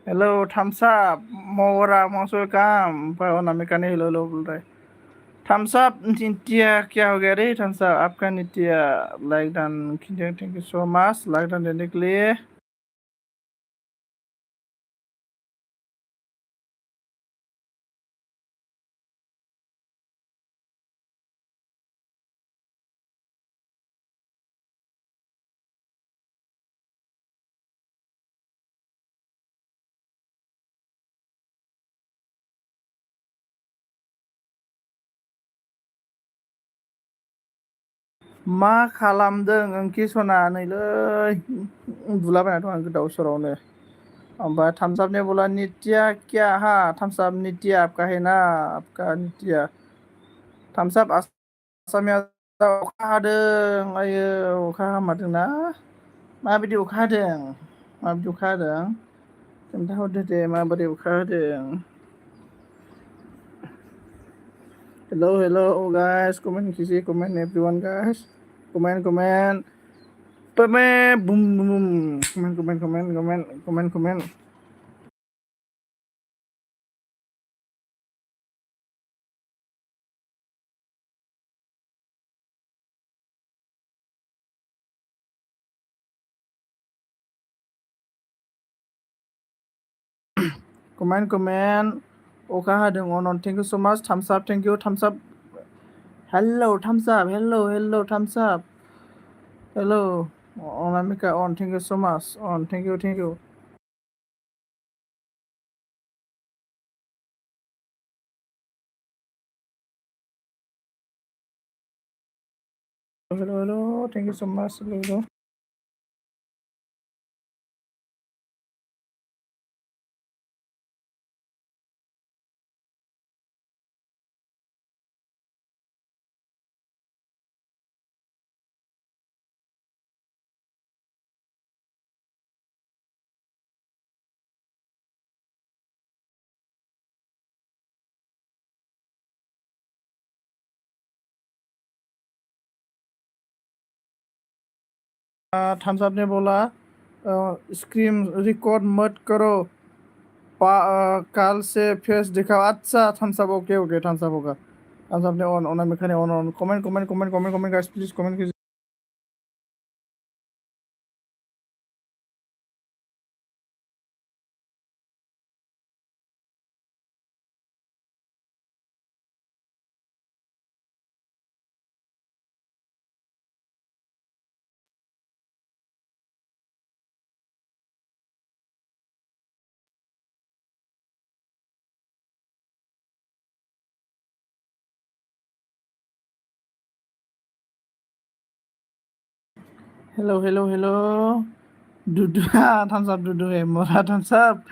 Hello, thumbs up. Mora, most welcome. पर अनामिका ने hello hello बोल रहा है. Thumbs up, नित्या क्या हो गया रे? Thumbs up, आपका नित्या like done. Thank you so much. Like done देने के लिए. मा खालामदों अंकि सना नैलै उन्दुलाबायना दं आं गोदाव सोरावनो. ओमफ्राय thumbs up ने बोला नित्या क्या हा thumbs up नित्या आपका है ना आपका नित्या. Thumbs up आसामिया अखा हादों आयो अखा हामारदोंना माबायदि अखा हादों माबायदि अखा हादों खोन्थाहरदो दे माबोरै अखा हादों. Hello, hello guys, comment kisi, comment everyone guys, comment, comment, boom, boom, comment. अखा हादों अनन, thank you so much, thumbs up, thank you, thumbs up, hello, thumbs up, hello, thumbs up, hello, Anamika on, thank you so much, on, thank you. Hello, thank you so much, hello. Thumbs up ने बोला screen record मत करो call से face दिखाओ. अच्छा thumbs up okay thumbs up होगा. Thumbs up ने on Anamika ने on comment guys please comment कीजिए. हेलो दुदू थम्स अप दुदू है मोरा thumbs up.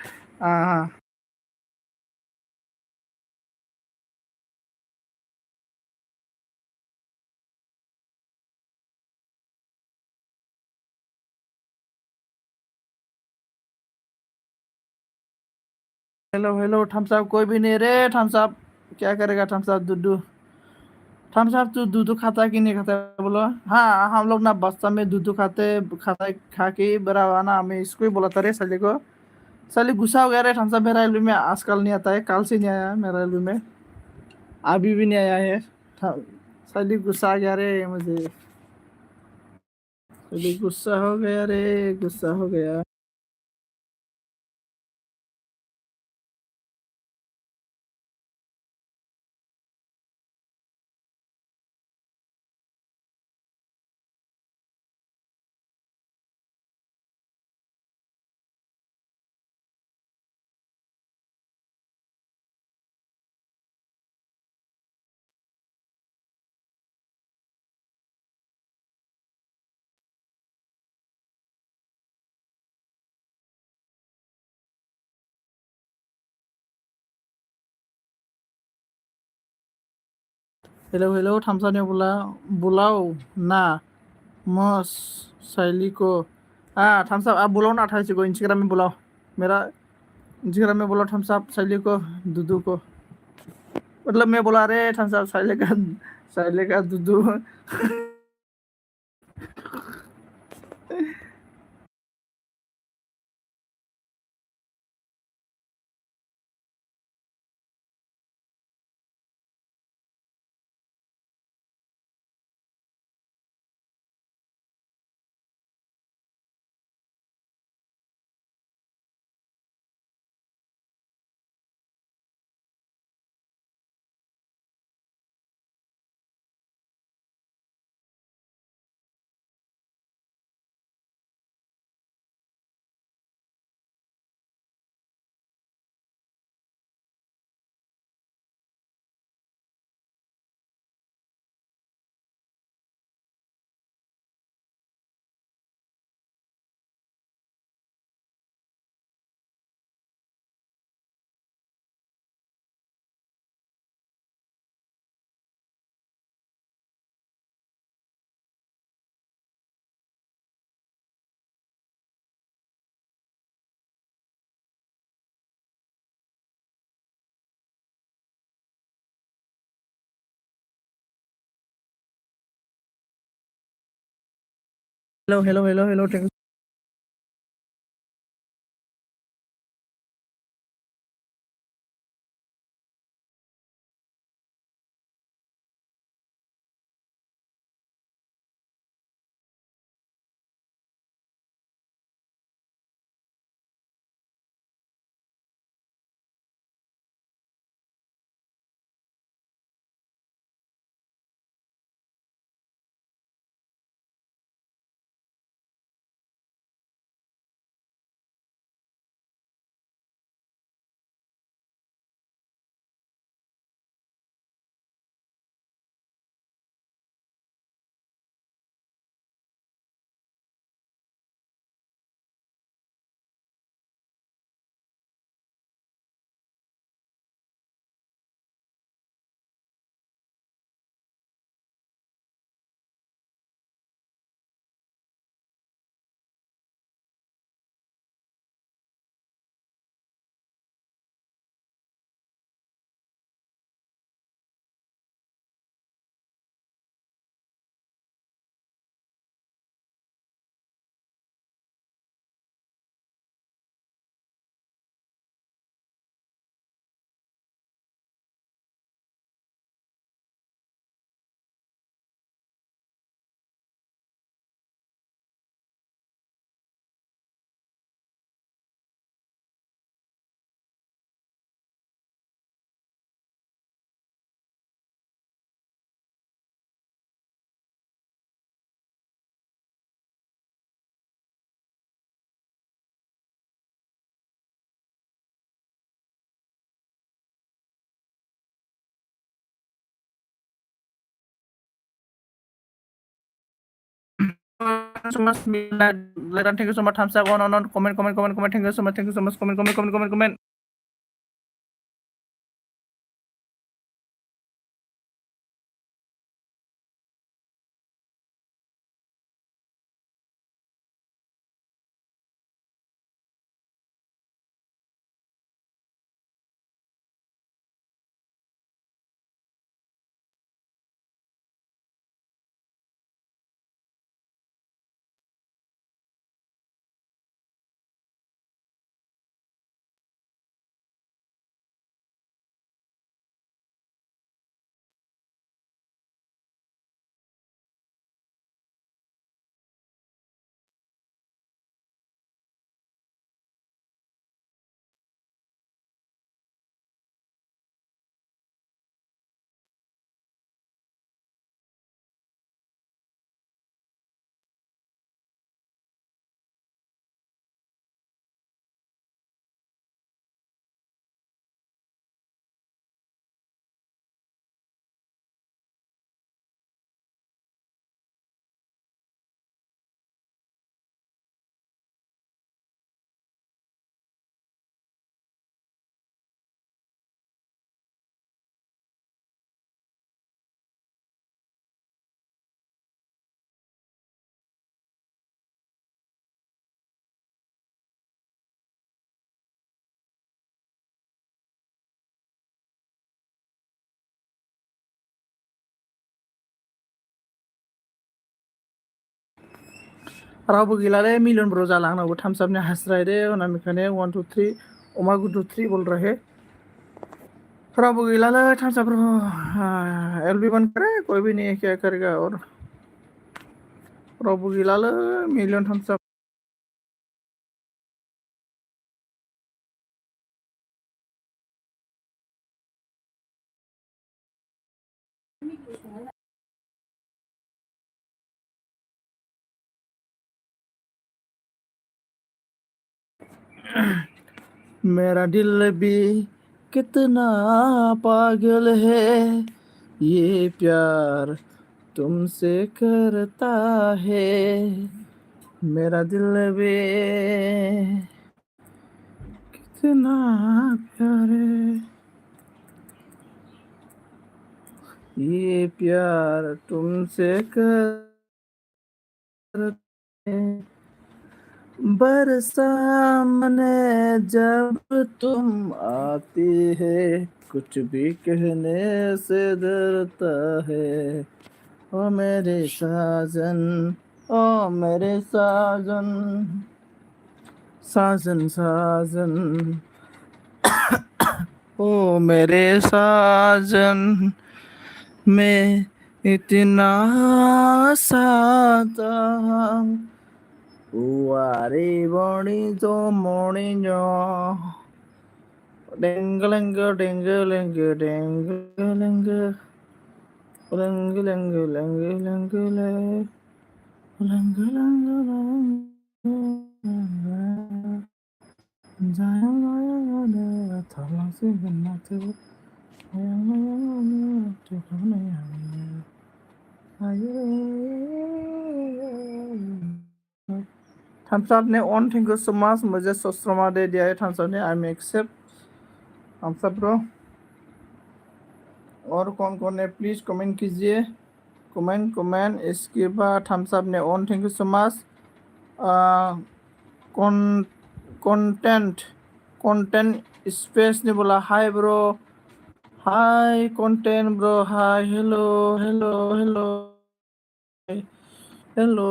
Hello thumbs up कोई भी नहीं रे. थम्स अप क्या करेगा थम्स अप दुदू. थम्स अप तू दूध खाता है कि नहीं खाता है बोलो. हाँ हम लोग ना बस्ता में दूध खाता खा के बड़ा हुआ ना. हमें इसको ही बोला था रे साले को. साले गुस्सा हो गया रे. थम्स अप मेरा एलबी में आजकल नहीं आता है. कल से नहीं आया मेरा एलबी में. अभी भी नहीं आया है. साले गुस्सा आ गया रे मुझे. साले गुस्सा हो गया रे. गुस्सा हो गया. हेलो थम्स अप ने बोला बुलाओ ना मस शैली को. हाँ थम्स अप आप बुलाओ ना 28 को इंस्टाग्राम में बुलाओ. मेरा इंस्टाग्राम में बुलाओ थम्स अप शैली को दूधू को. मतलब मैं बोला रे थम्स अप शैली का दूधू. Hello thank you so much Leran thank you so much thumbs up on comment thank you so much comment रावबो गैलालै मिलियन ब्र जाला आंनावबो thumbs up नि हास्रायदे अनामिकाने 1 2 3 अमा गुदु 3 बोल रहे रावबो गैलालै thumbs up ब्रो एलबी बन करे कोई भी नहीं है क्या करेगा और रावबो गैलालै मिलियन thumbs up मेरा दिल भी कितना पागल है ये प्यार तुमसे करता है मेरा दिल भी कितना प्यार है ये प्यार तुमसे करता है बरसा मने जब तुम आती है कुछ भी कहने से डरता है ओ मेरे साजन ओ मेरे साजन साजन साजन ओ मेरे साजन मैं इतना साता उआरे बड़ी तो मोड़ी जो डेंग लेंग डेंग लेंग डेंग लेंग लेंग लेंग लेंग लेंग ले लेंग लेंग लेंग जाया जाया जाया थाला से बनाते आया आया ठिकाने आया Thumbs up ने on thank you so much मुझे सब्सक्राइब दे दिया है thumbs up ने I am accept thumbs up bro और कौन कौन है प्लीज कमेंट कीजिए कमेंट कमेंट इसके बाद thumbs up ने on thank you so much कौन कंटेंट कंटेंट स्पेस ने बोला hi bro hi content bro hi hello hello hello hello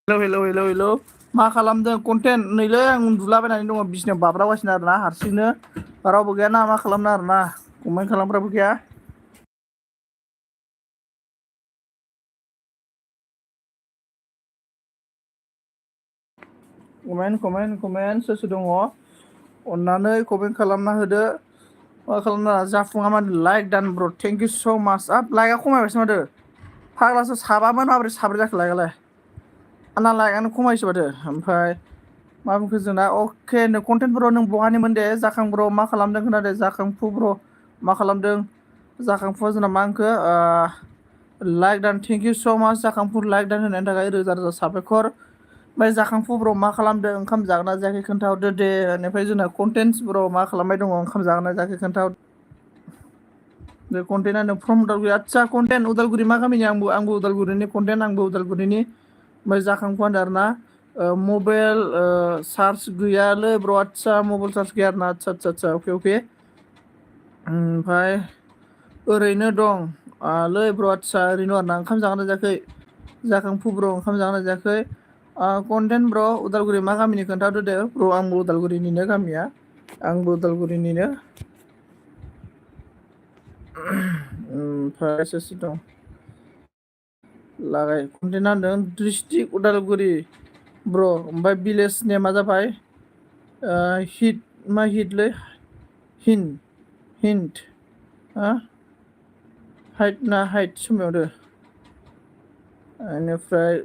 hello hello hello hello मा खालामदों कन्टेन्ट नैलै आं उन्दुलाबायनानै दङ बिसिनायाव बाब्रागासिनो आरोना हारसिंनो रावबो गैयाना मा खालामनो आरोना कमेन्ट खालामग्राबो गैया कमेन्ट सोर सोर दङ अन्नानै कमेन्ट खालामना होदो मा खालामना जाफुङा माने लाइक दान ब्र थेंक इउ स माच आप लाइकआ खमायबायसो माथो फाग्लासो साबामोन माबोरै साब्रै जाखो लाइकआलाय आंना लाइकआनो खमायसो माथो ओमफ्राय मा बुंखो जोंना अके नो कन्टेन्ट ब्र नों बहानिमोन दे जाखां ब्र मा खालामदों खोनादों जाखांफु ब्र मा खालामदों जाखांफुआ जोंना मा होनखो लाइक दान थेंक इउ स माच जाखांफु लाइक दान होनायनि थाखाय रोजा रोजा साबायखर ओमफ्राय जाखांफु ब्र मा खालामदों ओंखाम जागोना जायाखै खोन्थाहरदो दे बेनिफ्राय जोंना कन्टेन्टस ब्र मा खालामबाय दङ ओंखाम जागोना जायाखै खोन्थाहर बे कन्टेन्टआ फ्रम उदालगुरि आदसा कन्टेन्ट उदालगुरि मा गामिनि आंबो उदालगुरिनि कन्टेन्ट आंबो उदालगुरिनि ओमफ्राय जाखांफु होनदों आरोना मबाइल चार्ज गैयालै ब्र आदसा मबाइल चार्ज गैया आरोना आदसा आदसा आदसा अके अके ओमफ्राय ओरैनो दं लै ब्र आदसा ओरैनो आरोना ओंखाम जागोना जायाखै जाखांफु ब्र ओंखाम जागोना जायाखै कन्टेन्ट ब्र उदालगुरि मा गामिनि खोन्थाहरदो दे ब्र आंबो उदालगुरिनिनो गामिया आंबो उदालगुरिनिनो ओमफ्राय सोर सोर दं लागाय कन्टेन्टआ होनदों डिस्ट्रिक्ट उदालगुरि ब्र ओमफ्राय भिलेज नेमा जाबाय हिट मा हिटलै हिन्ट हाइट ना हाइट सोमावदो बेनिफ्राय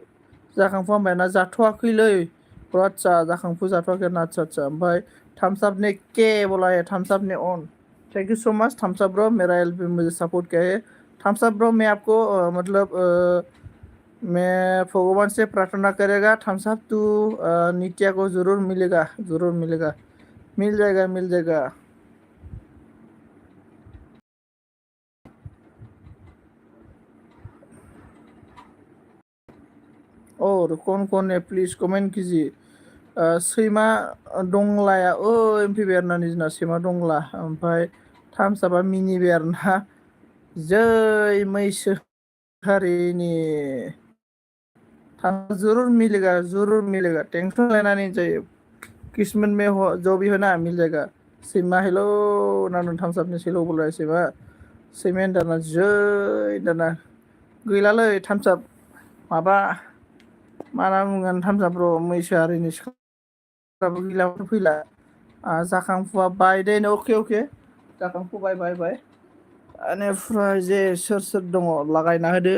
जाखांफु हामबाय ना जाथ'वाखैलै ब्र आदसा जाखांफु जाथ'वाखै ना आदसा आदसा ओमफ्राय थम्स अप ने के बोला है थम्स अप ने on thank you so much thumbs up bro मेरा एलपी मुझे सपोर्ट किया है थम्स अप ब्रो मैं आपको मतलब मैं भगवान से प्रार्थना करेगा थम्स अप टू नित्या को जरूर मिलेगा मिल जाएगा और कौन है प्लीज कमेंट कीजिए सैमा दंलाया फैबाय आरोना निजना सैमा दंला ओमफ्राय थम्स आपआ मिनिबाय आरोना जै मैसो हारिनि जरूर मिलेगा टेंशन लेना नहीं चाहिए किस्मत में हो जो भी हो ना मिल जाएगा सैमा हेलो ना थम्स आपनि हेलो बोल रहा है सैमा सैमाया दाना जै दाना गैलालै थम्स आप माबा मा होनना बुंगोन थम्स आप ब्र मैसो हारिनि सिख्लाफ्राबो गैला फैला जाखांफुआ बाय दे अके जाखांफु बाय बेनिफ्राय जे सोर दङ लागायना होदो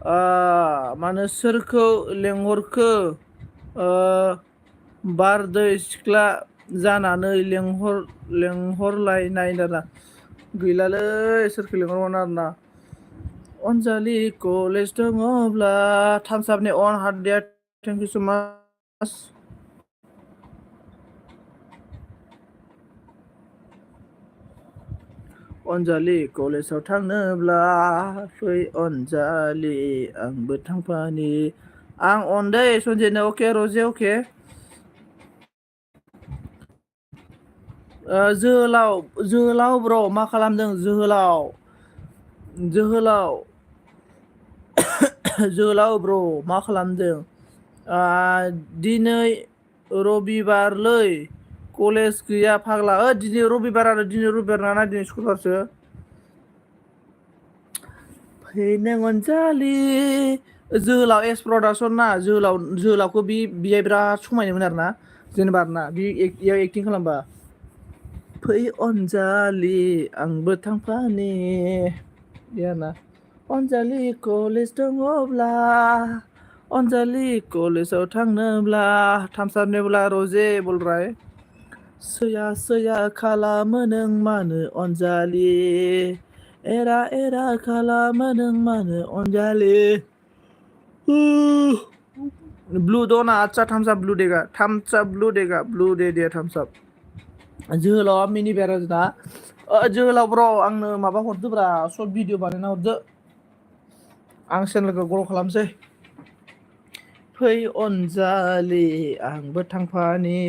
मानो सोरखौ लेंहरखो बारदै सिख्ला जानानै लेंहरलायनाय दाना गैलालै सोरखौ लेंहरगोन आरोना अनजालि कलेज दङब्ला थामसाबनि अन हार्ड थेंक इउ सो माच अनजालि कलेजाव थांनोब्ला फै अनजालि आंबो थांफानि आं अनदै सनजितनो अके रजे अके जोहोलाव ब्र मा खालामदों जोहोलाव ब्र मा खालामदों दिनै रबिबारलै कलेज गैया फाग्ला दिनै रबिबार आरो दिनै रबिबार ना दिनै सुक्रुबारसो फैनो अनजालि जोहोलाव एस प्रडाक्सन ना जोहोलावखौ बियो बिराद समायनोमोन आरोना जेनेबा आरोना बेयाव एक्टिं खालामबा फै अनजालि आंबो थांफानि बे आरोना अनजालि कलेज दङब्ला अनजालि कलेजाव थांनोब्ला थामसाबनोब्ला रजे बलराय सैया खालामो नों मानो अनजालि एरा खालामो नों मानो अनजालि ब्लु दना आदसा थामसाब ब्लु दे थामसाब जोहोलावा मिनिबाय आरो दा जोहोलाव ब्र आंनो माबा हरदोब्रा सर्ट भिडिअ बानायना हरदो आं चेनेलखौ ग्र' खालामसै फै अनजालि आंबो थांफानि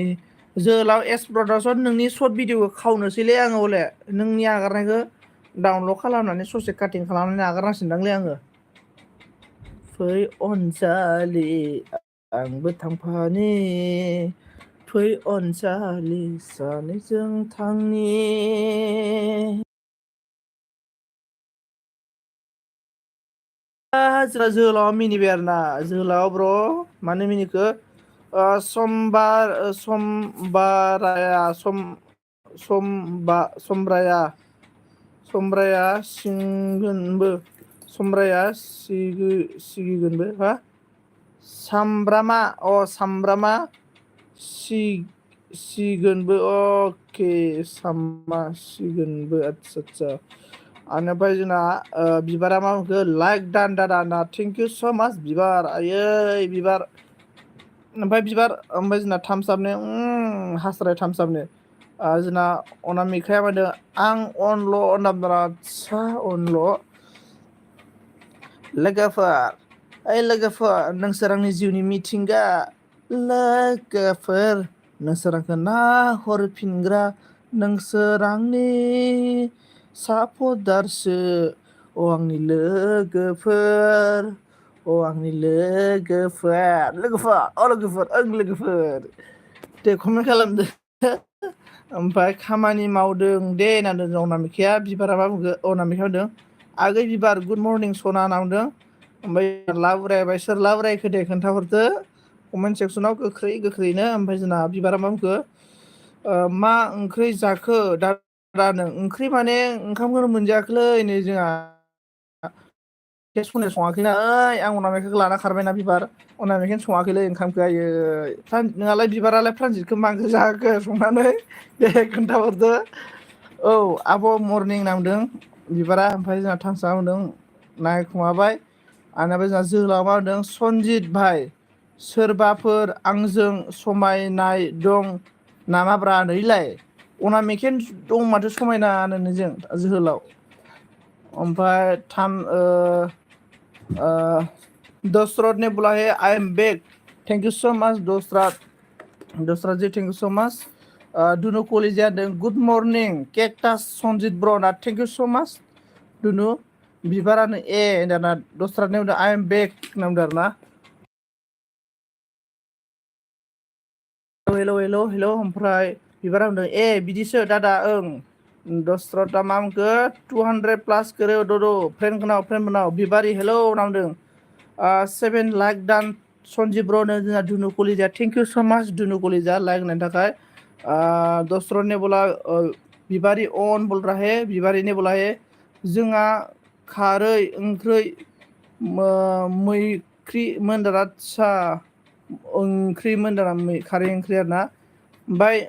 जोहोलाव एस प्रडाक्सन नोंनि सर्ट भिडिअखौ खावनोसैलै आङो हले नोंनि आगारनायखौ डाउनलड खालामनानै ससे काटिं खालामनानै आगारनांसिनदांलै आङो फै अनजालि आंबो थांफानि फै अनजालि सानैजों थांनि जोंना जोहोलावा मिनिबाय आरोना जोहोलाव ब्र मानो मिनिखो समब्राया सिगिगोनबो हा सामब्रामा सिगोनबो अके सिगोनबो आदसा ओमफ्राय जोंना बिबारा मा बुंखो लाइक दान दादा थेंक इउ स' माच बिबार आयै बिबार ओमफ्राय जोंना थामसाबनो हास्राय थामसाबनो जोंना अनामिकाया मादो आं अनल' आदसा अनल' लोगोफोर नोंसोर आंनि जिउनि मिथिंगा लोगोफोर नोंसोर आंखौ नाहरफिनग्रा नोंसोर आंनि सापदारसो आंनि लोगोफोर लोगोफोर दे कमेन्ट खालामदो ओमफ्राय खामानि मावदों दे होनना बुंदों अनामिकाया बिबारा मा बुंखो अनामिकाया होनदों आगै बिबार गुड मर्निं सना होनना बुंदों ओमफ्राय लाबुरायबाय सोर लाबुरायखो दे खोन्थाहरदो कमेन्ट सेक्सनाव गोख्रैनो ओमफ्राय जोंना बिबारा मा बुंखो मा ओंख्रि जाखो दादानो ओंख्रि माने ओंखामखौनो मोनजायाखैलै नै जोंहा सनाया सङाखैना आं अनामिकाखौ लाना खारबायना बिबार अनामिकानो सङाखैलै ओंखामखौ आयै नोंहालाय बिबारालाय प्रानजितखौ मा ओंख्रि जाहोखो संनानै दे खोन्थाहरदो आब' मर्निं नांदों बिबारा ओमफ्राय जोंहा थांसा होनदों नायखुमाबाय ओमफ्राय जोंहा जोहोलाव मा होनदों सनजित भाइ सोरबाफोर आंजों समायनाय दं नामाब्रा नैलाय अनामिकायानो दं माथो समायना नोंजों जोहोलाव ओमफ्राय दशरथ ने बोला है I am back thank you स' माच दशरथ जी थेंक इउ स' माच दुनु कलिजिया होनदों गुड मर्निं केकटास सनजित ब्र ना थेंक इउ स' माच दुनु बिबारानो दाना दशरथने बुंदों आई एम बैक होनना बुंदों आरोना हेल' ओमफ्राय बिबारा बुंदों बिदिसो दादा दशरथआ मा बुंखो 200+ करो दो फ्रेंड बनाओ बिबारी हेलो होनना बुंदों 7 लाइक दान सनजित ब्रनो जोंहा दुनु कलिजा थेंक इउ स' माच दुनु कलिजा लाइक होनायनि थाखाय दशरथ ने बोला बिबारी अन बोल रहा है बिबारी ने बोला है जोंहा खारै ओंख्रै मैख्रि मोनदारा सा ओंख्रि मोनदारा खारै ओंख्रि आरो ना भाई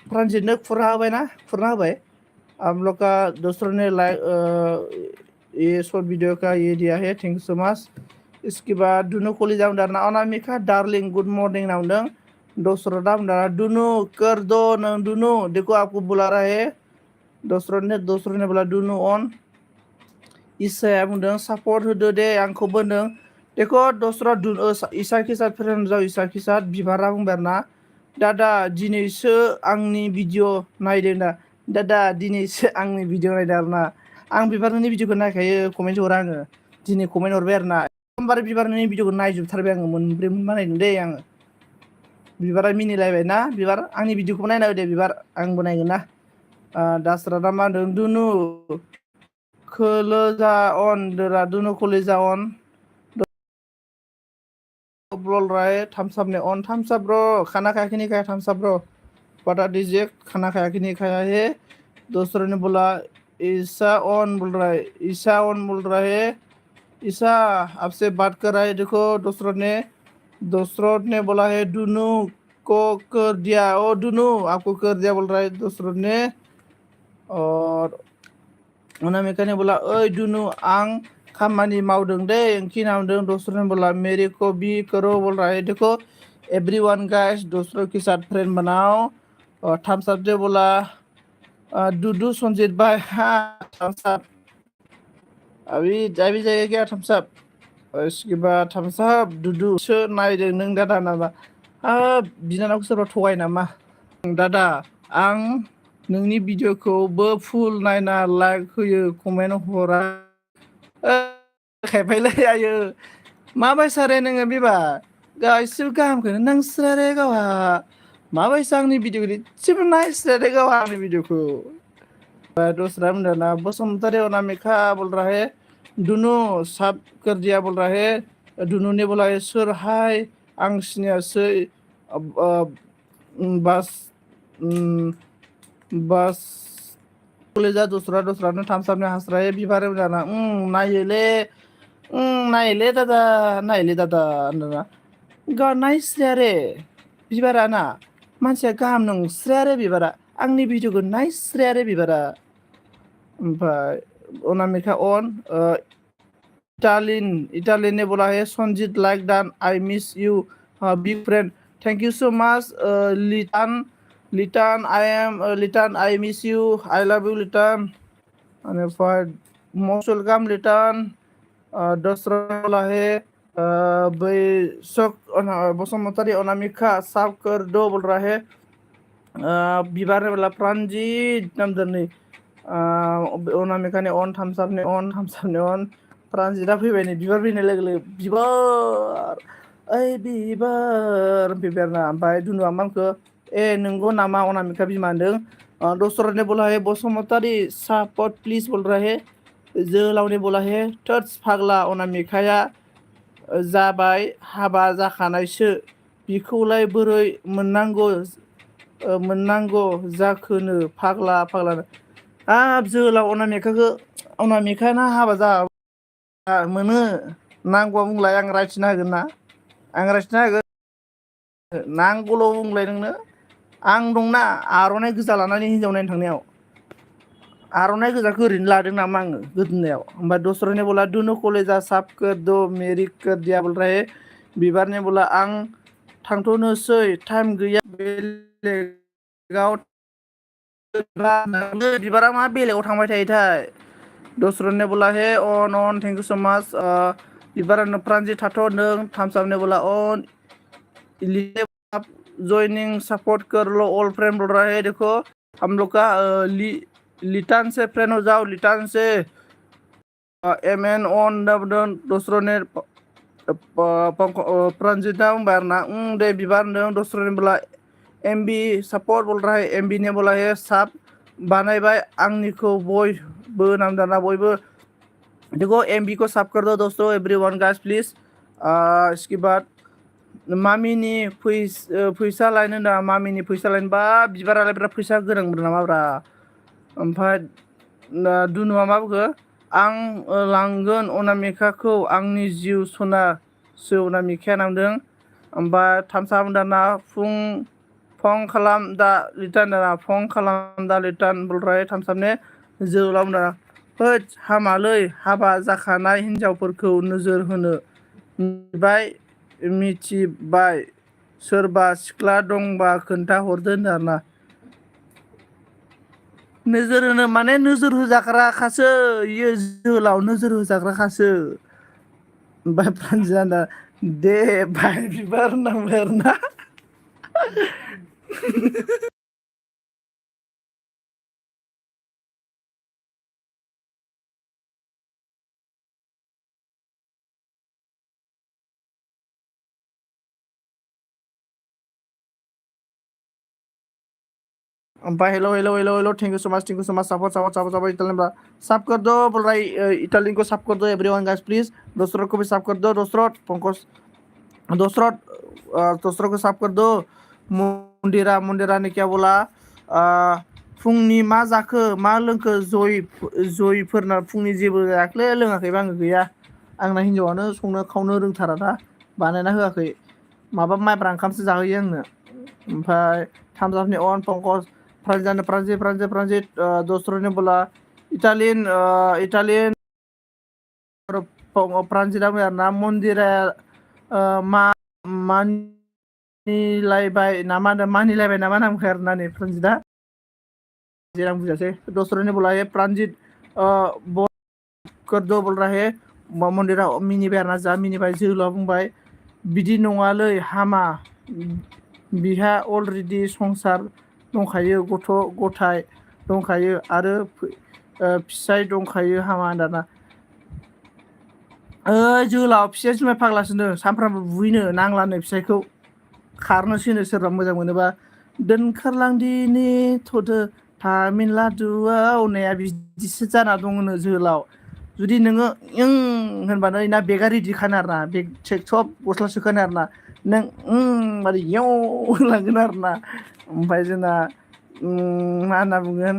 प्राणजितनो खुरना होबाय आप लोग का दूसरों ने ये शॉर्ट वीडियो का ये दिया है थैंक यू सो मच इसके बाद दुनू कॉलेज डारना अनामिका डार्लिंग गुड मॉर्निंग नाउंदों दूसरा दाम डारा दुनू कर दो न दुनू देखो आपको बुला रहा है दूसरों ने बोला दुनू ऑन ईसाया बुंदों सपोर्ट होदो दे आंखौ बोनदों देखो दूसरा ईसा के साथ फ्रेंड जाओ ईसा के साथ बिबारा बुंबाय ना दादा दिनैसो आंनि भिडिअ नायदों दा दादा दिनैसो आंनि भिडिअ नायदों आरो ना आं बिबारनि भिडिअखौ नायखायो कमेन्ट हरा आङो दिनै कमेन्ट हरबाय आरो ना एकदमबारे बिबारनि भिडिअखौ नायजोबथारबाय आङो मोनब्रै मोनबा नायदों दै आङो बिबारा मिनिलायबाय ना बिबार आंनि भिडिअखौबो नायना होदे बिबार आंबो नायगोन ना दासरादा मा होनदों दुनु खोलोजा अन दोरा दुनु कलेजा अन बोल रहा है थम्स अप ने ऑन थम्स अप ब्रो खाना खाया कि नहीं खाया थम्स अप ब्रो बता दीजिए खाना खाया कि नहीं खाया है दूसरों ने बोला ईसा ऑन बोल रहा है ईसा ऑन बोल रहा है ईसा आपसे बात कर रहा है देखो दूसरों ने बोला है दुनू को कर दिया ओ दुनू आपको कर दिया बोल रहा है दूसरों ने और अनामिका ने बोला ओए दुनू आं खामानी मावदों दे ओंख्रि नावदों दूसरों ने बोला मेरे को भी करो बोल रहा है देखो एवरीवन गाइस दूसरों के साथ फ्रेंड बनाओ और थम्स अप दे बोला दुदू संजीत भाई हाँ थम्स अप अभी जाएगा क्या थम्स अप इसके बाद थम्स अप दुदू सो नायदों नों दादा नामा बिनानावखौ सोरबा थगाय नामा दादा आं नोंनि भिडिअखौबो फुल नायना लाइक होयो कमेन्ट हरा खायफायलाय आयो माबायसा रे नोङो बेबा गासिबो गाहामखौनो नांस्रा रे गावहा माबायसा आंनि भिडिअखौ एसेबो नायस्रा रे गावहा आंनि भिडिअखौ दूसरा ना बसुमतारी अनामिका बोल रहा है दुनू सब कर दिया बोल रहा है दुनू ने बोला है सर हाय आं सिनायासै बस कलेजा दूसरा ने थम्स अप ने हंस रहा है बिबार जाना नायले दादा गा नायस्राया रे बिबारा ना मानसिया गाहाम नंस्राया रे बिबारा आंनि भिडिअखौ नायस्राया रे बिबारा ओमफ्राय अनामिका अन इटालियन ने बोला है Sanjeet like done I miss you big friend thank you so much लिटान I miss you I love you लिटान ओमफ्राय मस्ट वेलकाम लिटान दूसरा बोला है बसुमतारी अनामिका साफ कर दो बोल रहा है बिबार बोला प्राणजित नामदों अनामिका ने ऑन थम्स अप ने ऑन प्राणजिता फैबाय नै बिबार फैनाय लोगो लोगो बिबार ओइ बिबार फैबाय आरो ना ओमफ्राय दुनुआ मानखौ नंगौ नामा अनामिका बिमा होनदों दूसरा ने बोला है बसुमतारी सपोर्ट प्लीज बोल रहा है जोलाव ने बोला है थोट्स फाग्ला अनामिकाया जाबाय हाबा जाखानायसो बिखौलाय बोरै मोननांगौ जाखोनो फाग्ला जोलाव अनामिकाना हाबा जा मोनो नांगौआ बुंलाय आं रायथिनो हागोन ना नांगौल' बुंलाय नोंनो आं दंना आर'नाइ गोजा लानानै हिन्जाव नायनो थांनायाव आर'नाइ गोजाखौ ओरैनो लादों नामा आङो गोदोनायाव ओमफ्राय दूसरों ने बोला दुनू कलेजा साफ कर दो मेरी कर दिया बोल रहा है बिबार ने बोला आं थांथ'नोसै टाइम गैया बेलेगाव बिबारा मा बेलेगाव थांबाय थायोथाय दूसरों ने बोला है on thank you so much बिबार प्राणजित थाथ' नों थम्स अप ने बोला ऑन ज्वाइनिंग सपोर्ट कर लो ऑल फ्रेंड बोल रहा है देखो हम लोग का लिटान से फ्रेंड हो जाओ लिटान से MN ऑन दूसरों ने प्राणजिता बारना दे बिबार दूसरों ने बोला MB सपोर्ट बोल रहा है MB ने बोला है साब बानायबाय आंनिखौ बयबो नामदाना बयबो देखो MB को साफ कर दो दोस्तों एवरीवन गाइस प्लीज इसके बाद मामिनि फैसा लायनो ना मामिनि फैसा लायनोबा बिबारालाय बिराद फैसा गोनांब्रा नामाब्रा ओमफ्राय दुनुआ मा बुङो आं लांगोन अनामिकाखौ आंनि जिउ सनासो अनामिकाया नांदों ओमफ्राय थामसा दाना फं खालाम दा लिटान दाना फं खालाम दा लिटान बुलराय थामसाबने जोलाव दाना होद हामालै हाबा जाखानाय हिनजावफोरखौ नोजोर होनो मिथिबाय सोरबा सिख्ला दंबा खोन्था हरदो होनदों आरोना नोजोर होनो माने नोजोर होजाग्राखासो इयो जोहोलाव नोजोर होजाग्राखासो ओमफ्राय प्रान्जिता दे बाय बिबार होननांबाय आरोना ओमफ्राय hello thank you so much support Italian सब कर दो बोल रहा है इटालियन को सब कर दो एवरीवन गाइस प्लीज दूसरों को भी सब कर दो दूसरों पंकज दूसरों को सब कर दो मुंदिरा ने क्या बोला फुंनि मा जाखो मा लोंखो जयफोरना फुंनि जेबो जायाखैलै लोङाखैबा आङो गैया आंना हिन्जावानो संनो खावनो रोंथारा दा बानायना होआखै माबा माइब्रा ओंखामसो जाहोयो आंनो ओमफ्राय थामजाफनि अन पंकज फ्रान्जित दूसरों ने बोला इटालियन प्रान्जिता आरोना मन्दिरा मानिलायबाय नामा नामखो आरोना नै प्रान्जिता आं बुझासै दूसरों ने बोला है प्रान्जित कर दो बोल रहा है मन्दिरा मिनिबाय आरोना जा मिनिबाय जोहोलाव बुंबाय बिदि नङालै हामा बिहा अलरेडि संसार दंखायो गथ' गथाय दंखायो आरो फिसाय दंखायो हामा दाना जोहोलाव फिसाया जुमाय फाग्लासोनो सानफ्रामबो बुहैनो नांलानो फिसायखौ खारनोसैनो सोरबा मोजां मोनोबा दोनखारलांदिनि थ'दो थामिनलादुआव होननाया बिदिसो जाना दङनो जोहोलाव जुदि नोङो होनबानो ना बेगा रेडिखानो आरोना बेग सेग सब गस्ला सोखानो आरोना नों माने इयाव होनलांगोन आरोना ओमफ्राय जोंना मा होनना बुंगोन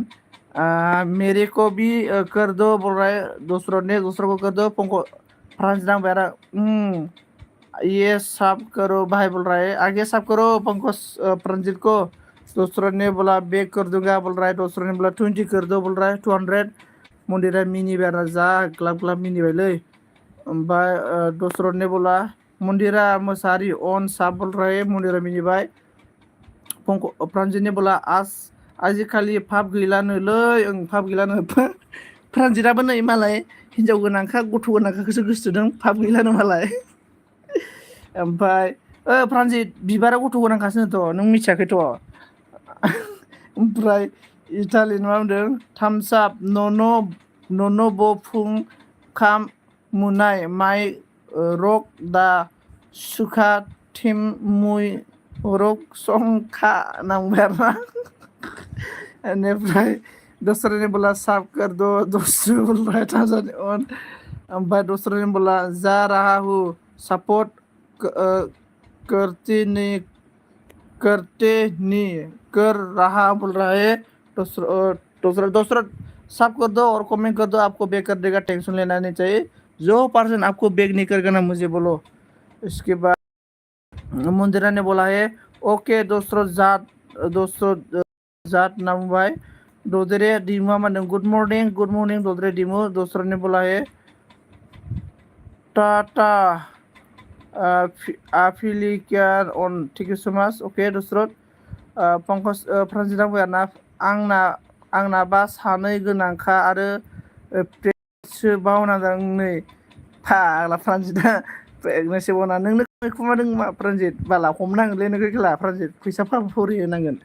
मेरे को भी कर दो बोल रहा है दूसरों को कर दो फ्रांस नांबाय आरो ये सब करो भाई बोल रहा है आगे सब करो पंकज प्रंजित को दूसरों ने बोला बेग कर दूंगा बोल रहा है दूसरों ने बोला 20 कर दो बोल रहा है 200 मन्दिरा मिनिबाय आरो जा ग्लाब ग्लाब मिनिबायलै ओमफ्राय दूसरों ने बोला मन्दिरा मोसाहारी अन साब बोल रहा है मन्दिरा मिनिबाय प्रान्जित ने बोला आजिखालि फाप गैलानोलै फाप गैलानो प्रान्जिताबो नै मालाय हिन्जाव गोनांखा गथ' गोनांखाखौसो गोसोथोदों फाप गैलानो मालाय ओमफ्राय प्रान्जित बिबारा गथ' गोनांखासोनोथ' नों मिथियाखैथ' ओमफ्राय इटालियान मा बुंदों थामसाब नन' बफुं खाम मुनाय माइ रक दा सुखा थिम मुइ रक संखा नांबाय आरोना बेनिफ्राय दूसरे ने बोला साफ कर दो दूसरे बोल रहा है थामसाबनि अन ओमफ्राय दूसरे ने बोला जा रहा हूँ सपोर्ट करते नहीं कर रहा बोल रहा है दूसरा सब कर दो और कमेंट कर दो आपको बेक कर देगा टेंशन लेना नहीं चाहिए जो पर्सन आपको बेक नहीं करेगा ना मुझे बोलो इसके बाद मुंदिरा ने बोला है ओके दोस्तों जात नाम भाई दोदरे दिमु मानदों गुड मर्निं दोदरे दिमु दूसरों ने बोला है टाटा आफिलिकियार अन thank you so much okay दूसरों पंकज फ्रान्जिता बुंबाय आरोना आंनाबा सानै गोनांखा आरो प्रेगनेन्टसो बावनांदों नै फाग्ला फ्रान्जिता प्रेगनेन्टसो बावना नोंनो खुमादों मा फ्रान्जित बाला हमनांगोनलै नोंखौ खेला फ्रान्जित फैसा फरि होनांगोन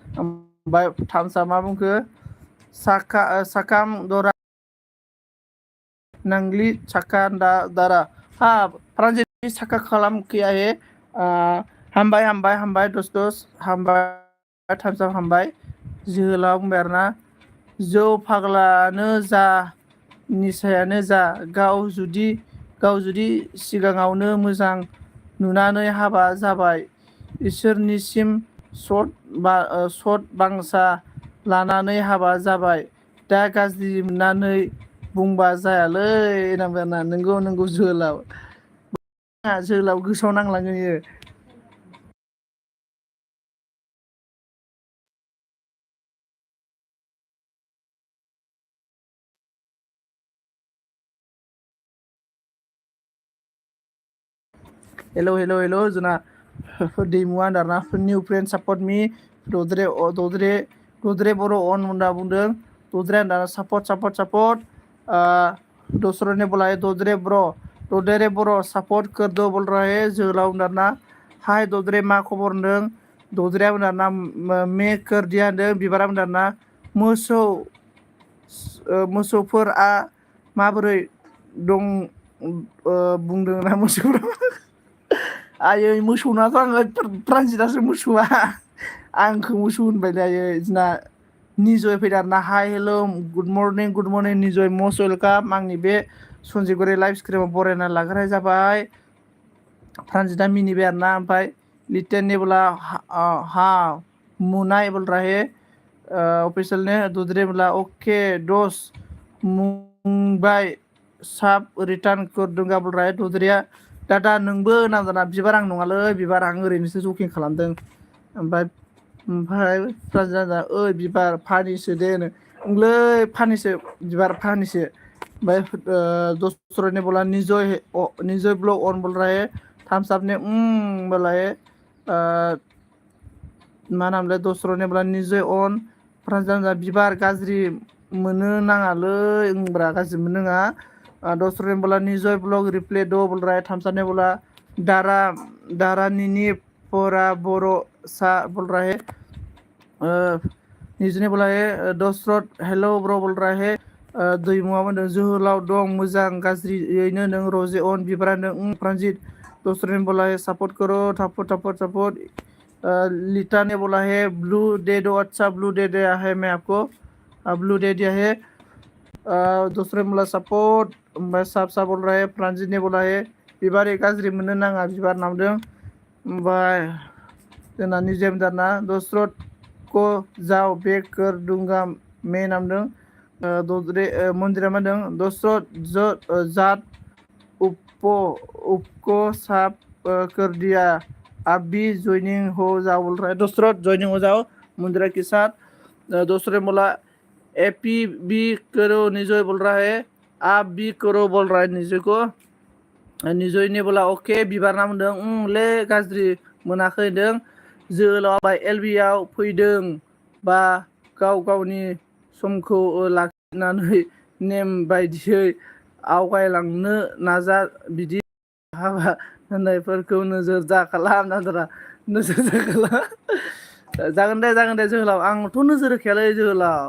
ओमफ्राय थामसा मा बुंखो साकाम दरा नंगली साका दारा हा फ्रान्जित साका खालाम किया है हामबाय दस हामबाय थामसा हामबाय जोहोलाव बुंबाय आरोना जौ फाग्लानो जा निसायानो जा गाव जुदि सिगाङावनो मोजां नुनानै हाबा जाबाय इसोरनिसिम सत बांसा लानानै हाबा जाबाय दा गाज्रि मोननानै बुंबा जायालै होनना नंगौ जोहोलाव जोहोलाव गोसोआव नांलाङो इयो hello जोंना दैमुआ होनदारना निउ फ्रेन्ड सापर्ट मी दद्रे बर' अन होनना बुंदों दद्रे होनदाना सापर्ट दूसरों ने बोला है दद्रे बर' सापर्ट कर दो बोल रहा है जोहोलाव होनदारना हाय दद्रे मा खबर होनदों दद्रेया होनदारना मे कर दिया होनदों बिबारा होनदारना मोसौफोरा माबोरै दं बुंदों ना मोसौफोरा आयै मोसौनाथ' आङो प्रानजितासो मोसौआ आंखौ मोसौ होनबायलै आयै जोंना निजय फैदों आरोना hi hello' good morning निजय must welcome आंनि बे सन्जिगरि लाइभ स्ट्रिमाव बरायना लाग्राय जाबाय प्रानजिता मिनिबाय आरोना ओमफ्राय लिटेन ने बोला हा मुनाय बोल रहा है ऑफिशियल ने दूसरे बोला ओके दोस्त मुंबाई साब रिटार्न कर दूंगा बोल रहा है दूसरिया दादा नोंबो नांगोना बिबार आं नङालै बिबार आं ओरैनोसो जकिं खालामदों ओमफ्राय प्रानजिता ओइ बिबार फानिसो दे होनो ओंलै फानिसो बिबार फानिसो ओमफ्राय दस्रा ने बोला निजय ब्लॉग ऑन बोल रहा है थम्स अप ने बोला है मा नामलाय दस्रा ने बोला निजय अन प्रानजिता बिबार गाज्रि मोनो नाङालै होनब्रा गाज्रि मोनो नङा दूसरे ने बोला निजय ब्लॉग रिप्ले दो बोल रहा है थम्स अप ने बोला दारानिनि परा बोरो सा बोल रहा है निजय ने बोला है दशरथ हेलो ब्रो बोल रहा है दैमुआ होनदों जोहोलाव दं मोजां गाज्रियैनो नों रजे अन बिबारा नों प्रानजित दूसरे ने बोला है सपोर्ट करो सपोर्ट लिटा ने बोला है ब्लू दे दो अच्छा ब्लू दे दिया है मैं आपको ब्लू दे दिया है दूसरे ने बोला सपोर्ट साफ बोल रहा है प्रानजित ने बोला है बिबार गाज्रि मोननो नाङा बिबार नामदों ओमफ्राय जोंना निजय होनदारना दशरथ को जाओ बेक कर दूंगा मैं नामदों मन्दिरा मा होनदों दशरथ जात उपको साफ कर दिया आप भी ज्वाइनिंग हो जाओ बोल रहा है दशरथ ज्वाइनिंग हो जाओ मंदिरा के साथ दूसरे बोला एपी भी करो निजय बोल रहा है आप भी करो बोल रहा है निजय को निजय ने बोला अके बिबार नाम होनदों ले गाज्रि मोनाखै होनदों जोहोलावा एलबिआव फैदों बा गावनि समखौ लाखिनानै नेम बायदियै आवगायलांनो नाजा बिदि हाबा होननायफोरखौ नोजोर दाखालाम नांदोरा नोजोर दाखालाम जागोन दे जोहोलाव आंथ' नोजोर होखायालै जोहोलाव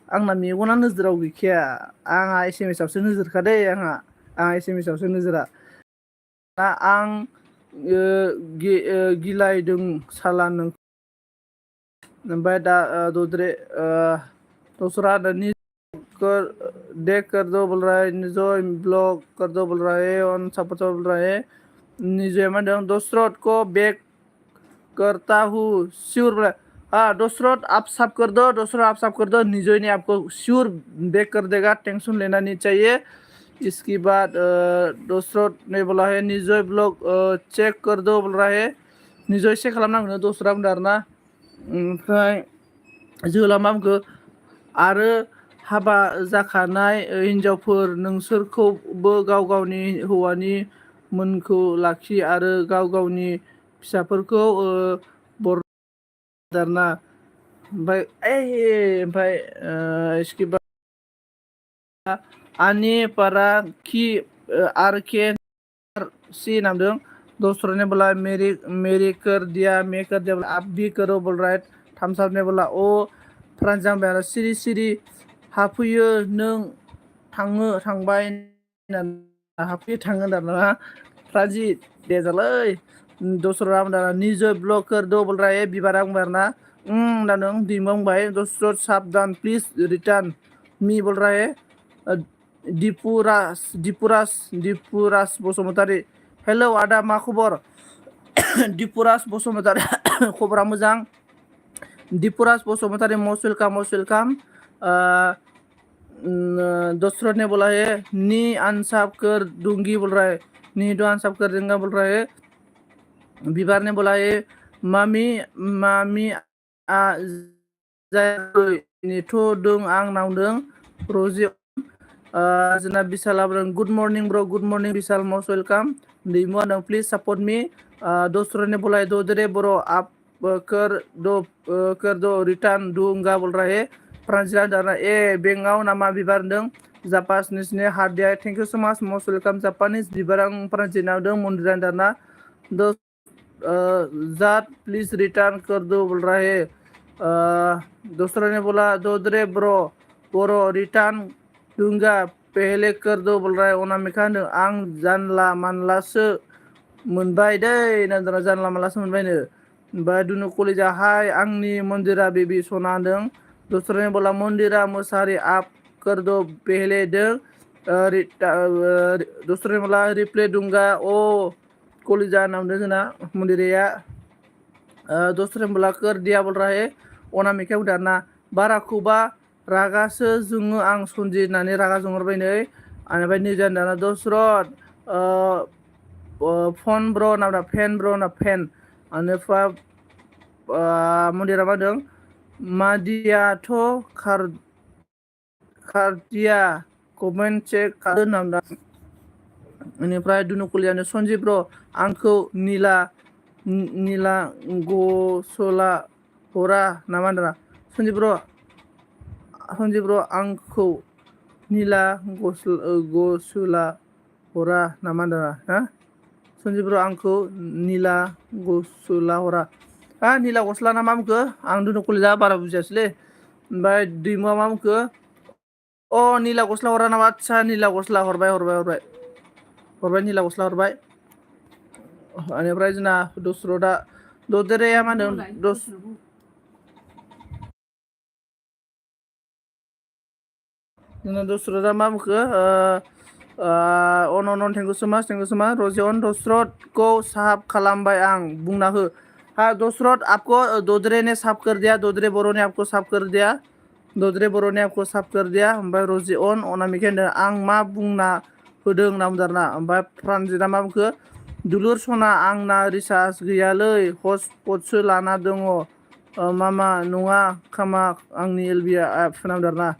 आंना मेगना नोजोराव गैखाया आंहा SMS आवसो नोजोरखा दै आंहा SMS आवसो नोजोरा दा आं गिलायदों साला नों ओमफ्राय दा दस्रा देख कर दो बोल रहा है निजय ब्लॉग कर दो बोल रहा है ऑन सपोर्ट बोल रहा है निजय मा होनदों दशरथ को बैक करता हूँ श्योर बोला हाँ दशरथ आप साफ कर दो निजय ने आपको श्योर बैक कर देगा टेंशन लेना नहीं चाहिए इसके बाद दशरथ ने बोला है निजय ब्लॉग चेक कर दो बोल रहा है निजय चेक खालामनांगोन दस्रा बुंदों आरोना ओमफ्राय जोहोलाव मा बुंखो आरो हाबा जाखानाय हिनजावफोर नोंसोरखौबो गावनि हौवानि मोनखौ लाखि आरो गावनि फिसाफोरखौ बरदारना ओमफ्राय इसके बाद आनी पारा की आर के सी नामदों दोस्तों ने बोला मेरी कर दिया मैं कर दिया बोला आप भी करो बोल रहा है थम्स अप ने बोला ओ प्रानजिता सिरि हाफैयो नों थांबाय हाफैयो थाङो होनदां प्रानजित दे जालै दस्रा होनदां निजय ब्लॉग कर दो बोल रहा है बिबारा बुंबाय आरोना होनदां दैमा बुंबाय दशरथ साबधान प्लिज रिटार्न मी बोल रहा है दिपुराज बसुमतारी हेलौ आदा मा खबर दिपुराज बसुमतारी खबरा मोजां दिपुराज बसुमतारी मस्ट वेलकाम दूसरों ने बोला है नी अनसाफ कर दूंगी बोल रहा है, नी दो अनसाफ कर दूंगा बोल रहा है। बिबार ने बोला है मामी मामी आ जायथ' दों आं नावदों रजि जना बिशाल आब्रन good morning bro good morning Bishal most welcome दैमो नों प्लीज सपोर्ट मी। दूसरों ने बोला है दो दरे ब्रो आप कर दो रिटर्न दूंगा बोल रहा है। फ्रांसिला दाना ए बेंगाव नामा बिबार दं जापास निसने हार्ड दिया thank you so much most welcome Japanese बिबार आं फ्रांसिना दं मंदिरा दाना दो जात प्लीज रिटर्न कर दो बोल रहा है। दूसरा ने बोला दो दरे ब्रो रिटर्न दूंगा पहले कर दो बोल रहा है। अनामिका आं जानला मानलासो मोनबाय दै नंदना जानला मानलासो मोनबायनो। ओमफ्राय दुनु कलेजा हाय आंनि मन्दिरा बेबी सना दं। दूसरा ने बोला मंदिरा मोसारी आप कर दो पहले दं। दूसरे ने बोला रिप्ले दूंगा ओ कलेजा नाम दं जोंना मंदिरिया। दूसरे ने बोला कर दिया बोल रहा है। अनामिका उदारना बाराखौबा रागासो जोङो आं सनजि होननानै रागा जोंहरबाय नै। ओमफ्राय निजान दाना दसरथ फन ब्र ना फेन ब्र ना फेन बेनिफ्राय मन्दिरा मा होनदों मादियाथ' खारदिया कमेन्ट चेक खालामदों होनना। बेनिफ्राय दुनुकुलियानो सन्जिब ब्र आंखौ निला गसला हरा नामा होनदों सन्जिब ब्र आंखौ निला गसला हरा नामा होनदों हा सन्जिब ब्र आंखौ निला गसला हरा हा निला गस्ला ना मा बुंखो आं दुनुकुलिया बारा बुजियासैलै। ओमफ्राय दैमुआ मा बुंखो अ निला गस्ला हरा नामा आदसा निला गस्ला हरबाय निला गस्ला हरबाय। बेनिफ्राय जोंना दसरथा ददेरेया मा होनदों जोंना दसरथा मा बुंखो अन थेंक सो माच रजियन दसरथखौ साहाब खालामबाय आं बुंना हो। हाँ दसरथ आपको दोदरे ने साफ कर दिया दोदरे बरो ने आपको साफ कर दिया दोदरे बरो ने आपको साफ कर दिया। ओमफ्राय रजियन अनामिका होनदों आं मा बुंना होदों होनना बुंदों आरोना। ओमफ्राय फ्रान्जिता मा बुंखो दुलुर सना आंना रिसार्ज गैयालै हटस्पटसो लाना दङ मामा नङा खामा आंनि एलबिया एप होनना बुंदों आरोना।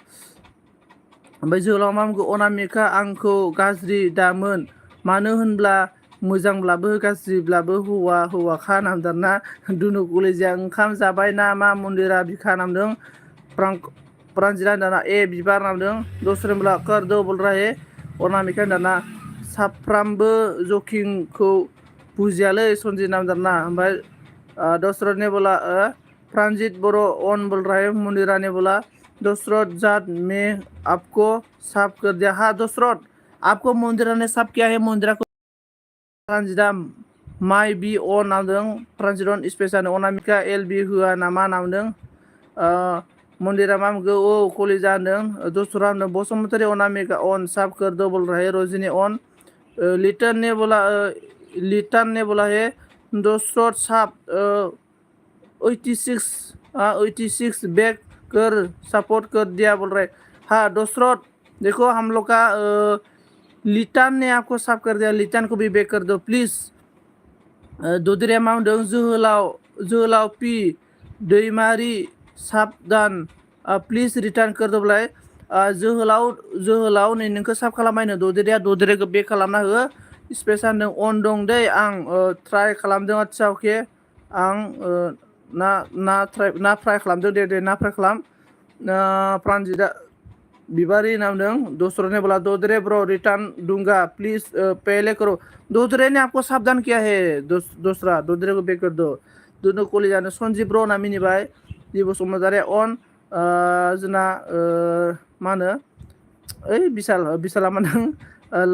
ओमफ्राय जोहोलाव मा बुंखो अनामिका आंखौ गाज्रि दामोन मानो होनब्ला मोजांब्लाबो गाज्रिब्लाबो हौवाखा नामदारना दुनु कलेजिया ओंखाम जाबाय ना मा मन्दिरा बिखा नामदों प्रान्जिला दाना ए बिबार नामदों दसरे बोला कर दो बोल रहा है। अनामिका दाना साफ्रामबो जकिंखौ बुजियालै सन्जि नामदारना। ओमफ्राय दसरथ ने बोला प्रान्जित बर' अन बोल रहा है। मन्दिरा ने बोला दशरथ जात में आपको साफ कर दिया। हाँ दशरथ आपको मंदिरा ने साफ किया है। मंदिरा को प्रान्जिता माइ बी अ नामदों प्रान्जितन स्पेशल अनामिका एल बी हुआ नामा नामदों। मन्दिरा मा बुंखो औ कलेजा होनदों दसरा होनदों बसुमतारी अनामिका अन साफ कर दो बोल रहा है। रजनी अन लिटन ने बोला है दशरथ साफ 86 बैक कर सपोर्ट कर दिया बोल रहे। हाँ दशरथ देखो हम लोग का लिटन ने आपको साफ कर दिया लिटन को भी बैक कर दो प्लीज। दोदरिया मा होनदों जोहोलाव पी दैमारी साबधान प्लिज रिटार्न कर दो बोलाय। जोहोलाव नै नोंखौ साफ खालामबायनो दोदरियाखौ बेक खालामना हो स्पेशल नों अन दं दै आं ट्राइ खालामदों आदसा अके आं ना फ्राइ खालामदों दे ना फ्राइ खालाम। प्रान्जिता बिबारी नामदों दूसरों ने बोला दोदरे ब्रो रिटर्न दूंगा प्लीज पहले करो। दोदरे ने आपको सावधान किया है दूसरा दोदरे को बेक कर दो। दोनों कलेजा ने सन्जि ब्रो ना मिनिबाय जेबो समझारे अन जोंना मा होनो ओइ बिशाला मा होनदों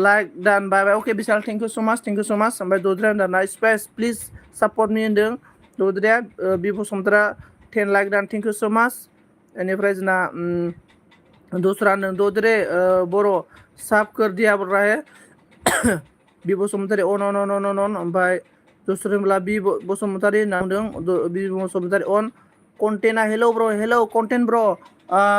लाइक दान बाय अके बिशाल थेंक यू सो माच ओमफ्राय दोदरे होनदों स्पेस प्लिज सापर्ट मी होनदों दोदरिया बिबो समद्रा 10 लाइक दान थेंक यू सो माच। बेनिफ्राय जोंना दूसरा दोदरे बर' साफ कर दिया बोल रहा है। बि बसुमतारी अन ओमफ्राय दूसरे बोला बि बसुमतारी होनना बुंदों बि बसुमतारी अन कन्टेन्टआ हेलौ कन्टेन्ट ब्र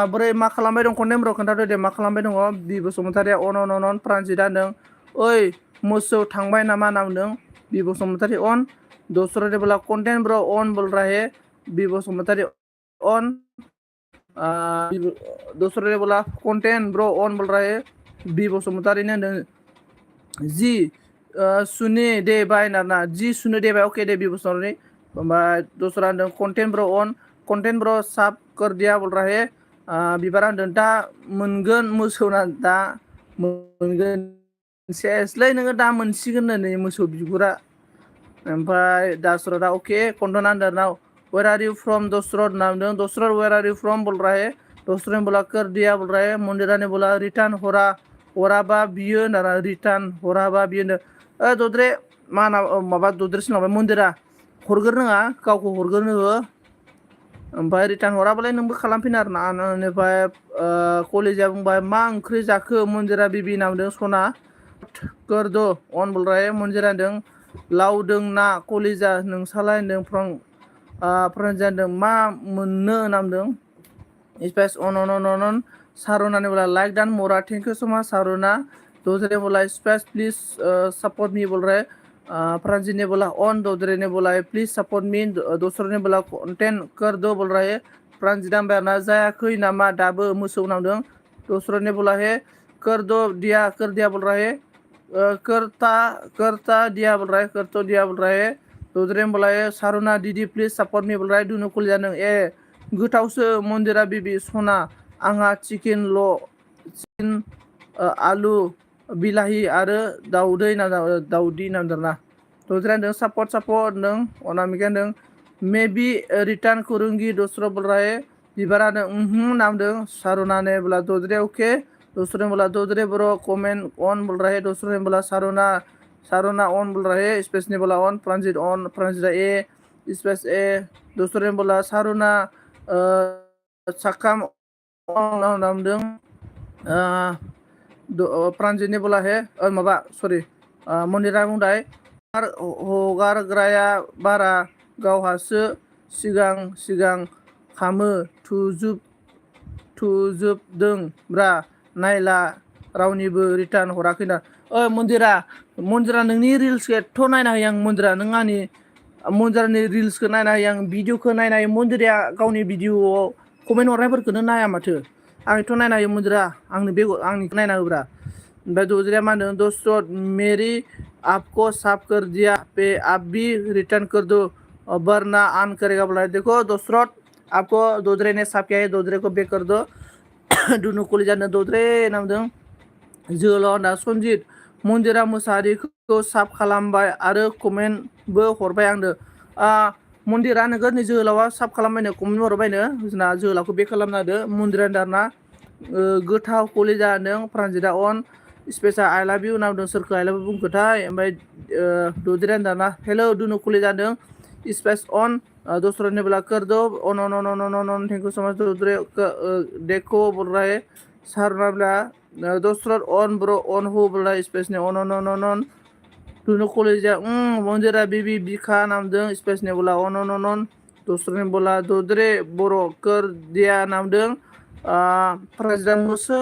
बोरै मा खालामबाय दं कन्टेन्ट ब्र खोन्थादो दे मा खालामबाय दङ बि बसुमतारिया अन प्रान्जिता होनदों ओइ मोसौ थांबाय नामा नामदों बि बसुमतारी अन दसरा दे बोला कन्टेन्ट ब्र अन बोल रहा है बि बसुमतारी अन दूसरे ने बोला कंटेंट ब्रो ऑन बोल रहा है बी बसुमतारी ने जी सुने दे बाय ना जी सुने दे बाय ओके दे बी बसुमतारी दूसरा content bro on content bro साफ कर दिया बोल रहा है बिबारा दा मोनगोन मोसौना दा मोनगोन सेसलै नोङो दा मोनसिगोन नै मोसौ बिगुरा ओमफ्राय दासरा ओके कन्टना now Where are you from? Dosrod नाम दो Dosrod where are you from बोल रहा है दूसरे ने बोला कर दिया बोल रहा है मुंडेरा ने बोला रिटर्न होराबा बियो ना रिटर्न होराबा बियो न दद्रे मा ना माबा दद्रे सिनाबा मुंडेरा हरगोर नङा गावखौ हरगोर नोङो ओमफ्राय रिटर्न हराबालाय नोंबो खालामफिन आरो ना ओमफ्राय कलेजा बुंबाय मा ओंख्रि जाखो मुंडेरा बिबि नामदों सना कर दो अन बोल रहा है मुंडेरा होनदों लावदों ना कलेजा नोंसालाय होनदों फोरोंजादों मा मोननो नामदों स्पेस अन सारुना ने बोला लाइक डान मोरा थैंक यू सो मच सारुना दूसरे ने बोला स्पेस प्लीज सपोर्ट मी बोल रहे फ्रांजित ने बोला ऑन दूसरे ने बोला प्लीज सपोर्ट मी दूसरे ने बोला कंटेंट कर दो बोल रहे फ्रांजित ना जायाखै नामा दाबो मोसौ नामदों दूसरे ने बोला है कर दिया बोल रहा है करता दिया बोल रहा है कर तो दिया बोल रहा है दूसरे ने बोला है सारुना दीदी प्लीज सपोर्ट मी बोल रहा है दुनु कुल जानो गोथावसो मन्दिरा बिबि सना आंहा चिकेन आलु बिलाहि आरो दाउदै नामदोंना दूसरा होनदों सपोर्ट होनदों अनामिका होनदों मेबी रिटर्न करूंगी दूसरा बोल रहा है बिबारा नामदों सारुना ने बोला दूसरे ओके दूसरे ने बोला दूसरे ब्रो कमेंट ऑन बोल रहा है दूसरे ने बोला सारुना ऑन बोल रहा है स्पेस ने बोला ऑन प्रांजिता ए स्पेस ए दूसरे ने बोला सारुना साकाम नामदों प्रांजित ने बोला है माबा सरि मन्दिरा बुंबाय हगारग्राया बारा गावहासो सिगां खामो थुजोबदों ब्रा नायला रावनिबो रिटार्न हराखैना मन्दिरा नोंनि रिल्सखौ एथ' नायना होयो आं मन्दिरा नों आंनि मन्दिरानि रिल्सखौ नायना होयो आं भिडिअखौ नायना होयो मन्दिरा गावनि भिडिअआव कमेन्ट हरनायफोरखौनो नाया माथो आंथ' नायना होयो मन्दिरा आंनिखौ नायना होब्रा ओमफ्राय दूसरे मा होनदों दोस्तों मेरी आपको साफ कर दिया पे आप भी रिटर्न कर दो वरना ऑन करेगा बोला देखो दोस्तों आपको दूसरे ने साफ किया है दूसरे को बेक कर दो दुनु कलेजा दूसरे नामदों जोहोलाव ना सन्जित मन्दिरा मोसाहारिखौ साफ खालामबाय आरो कमेन्टबो हरबाय आंनो मन्दिरा नोगोरनि जोहोलावा साफ खालामबायनो कमेन्ट हरबायनो जोंना जोहोलावखौ बेक खालामना होदो मन्दिरा दाना गोथाव कलेजा होनदों प्रान्जिता अन स्पेसा आइ लाभ इउ नामदों सोरखौ आइ लाभ इउ बुंखोथाय ओमफ्राय दूसरे दाना हेलो दुनु कलेजा होनदों स्पेस अन दूसरे ने बोला कर दो on thank you so much दूसरे देखो बोल रहा है सारुना बोला दूसरा ऑन ब्रो ऑन हो बोल रहा है स्पेस ने ऑन दुनु कलेजा मन्दिरा बिबि बिखा नामदों स्पेस ने बोला ऑन दूसरे ने बोला दूसरे बोरो कर दिया नामदों प्रेसिडेंट मुसो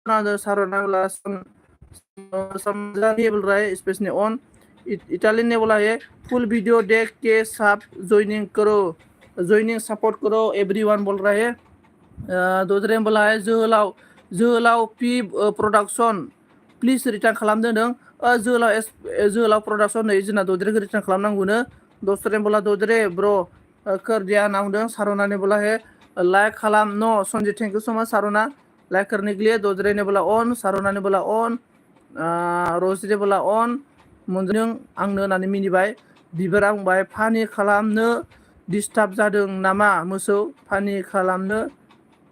नामदों सारुना बोला समझानी बोल रहा है स्पेस ने ऑन इटालियन ने बोला है फुल वीडियो देख के सब ज्वाइनिंग सपोर्ट करो एवरीवन बोल रहा है दूसरे ने बोला है जोहोलाव पी प्रोडक्शन प्लिज रिटार्न खालामदों जोहोलाव प्रोडक्शन नै जोंना दद्रेखौ रिटार्न खालामनांगौनो दूसरे ने बोला दद्रे ब्रो कर दिया नामदों सारुना ने बोला है लाइक खालाम नो Sanjay thank you so much Saruna like करने के लिए दूसरे ने बोला ऑन सारुना ने बोला ऑन रोजी ने बोला ऑन मोनदों आंनो होननानै मिनिबाय बिबारा बुंबाय फानि खालामनो डिस्टार्ब जादों नामा मोसौ फानि खालामनो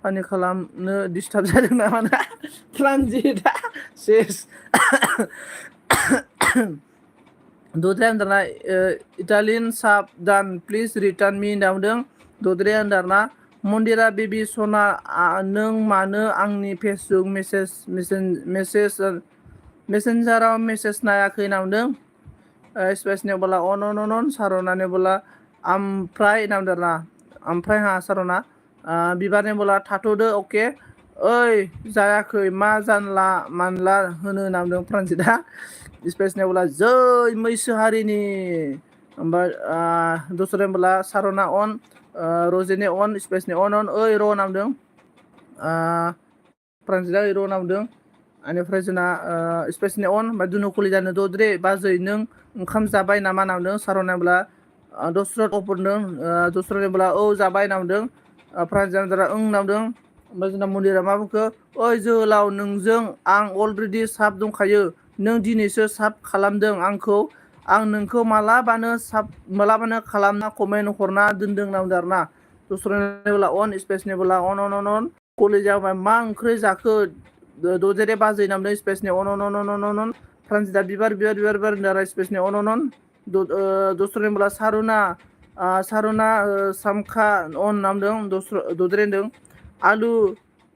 डिस्टार्ब जादों नामा ना ट्रान्जिटा सेस दूसरे अंदरना इटालियन साब दान प्लिज रिटार्न मी नामदों दूसरे अंदरना मन्दिरा बेबि सना नों मानो आंनि फेसबुक मेसेन्जाराव मेसेज नायाखै नामदों स्पेस ने बोला ऑन सारुना ने बोला ओमफ्राय नामदोंना ओमफ्राय सारुना बिबारनि बोला थाथ'दो अके ओइ जायाखै मा जानला मानला होनो नामदों प्रानजितआ स्पेसनि बोला जै मैसो हारिनि ओमफ्राय दसरानि बोला सारना अन रजेनि अन स्पेसनि अन ओइ र' नामदों प्रानजितआ ओइ र' नामदों बेनिफ्राय जोंना स्पेसनि अन ओमफ्राय दुनु कलिजानो दद्रे बाजै नों ओंखाम जाबाय नामा नामदों सारना बोला दसरत अफरदों दसरनि बोला औ जाबाय नामदों प्रानजितआ ओं नामदों ओमफ्राय जोंना मन्दिरा मा बुंखो ओइ जोहोलाव नोंजों आं अलरेडि साब दंखायो नों दिनैसो साब खालामदों आंखौ आं नोंखौ मालाबानो खालामना कमेन्ट हरना दोनदों नामदों आरोना दसरानि बोला अन स्पेसनि बोला अन अन अन अन कलेजाव मा ओंख्रि जाखो दजेरे बाजै नामदों स्पेसनि अन अन अन अन अन अन प्रानजितआ बिबार बिबार बिबार बिबार स्पेसनि अन अन अन दसरानि बोला सारुना सामखा अन नामदों दद्रे होनदों आलु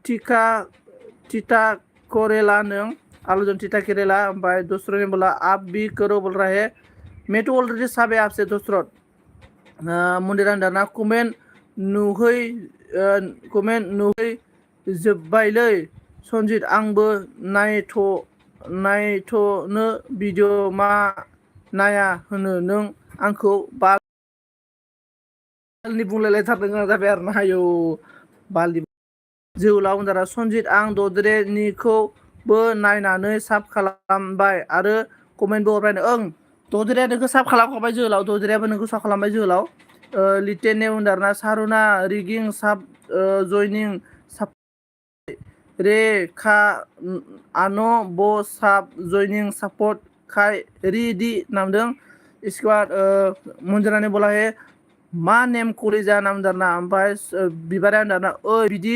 थिथा करेला नों आलुजों थिथा केरेला ओमफ्राय दसरनि बोला आप भी करो बोल रहा है मैं तो ऑलरेडी साबे आपसे दसरत मन्दिरा होनदाना कमेन्ट नुहै जोब्बायलै सनजित आंबो नायथ'नो भिडिअ मा नाया होनो नों आंखौ बालनि बुंलायलायथारदों जाबाय आरो ना आयौ बालनि जोहोलाव होनदारा सनजित आं दद्रेनिखौबो नायनानै साब खालामबाय आरो कमेन्टबो हरबाय ओं दद्रेया नोंखौ साब खालामखाबाय जोहोलाव दद्रेयाबो नोंखौ साब खालामबाय जोहोलाव लिटेने होनदारना सारुना रिगिं साब जयनिं रेखा आनो बो साब जयनिं सापर्ट खाय रिदि नामदों स्क्वाड मन्दिरानि बोला हे मा नेम कलेजा नामदारना ओमफ्राय बिबारा होनदारना ओइ बिदि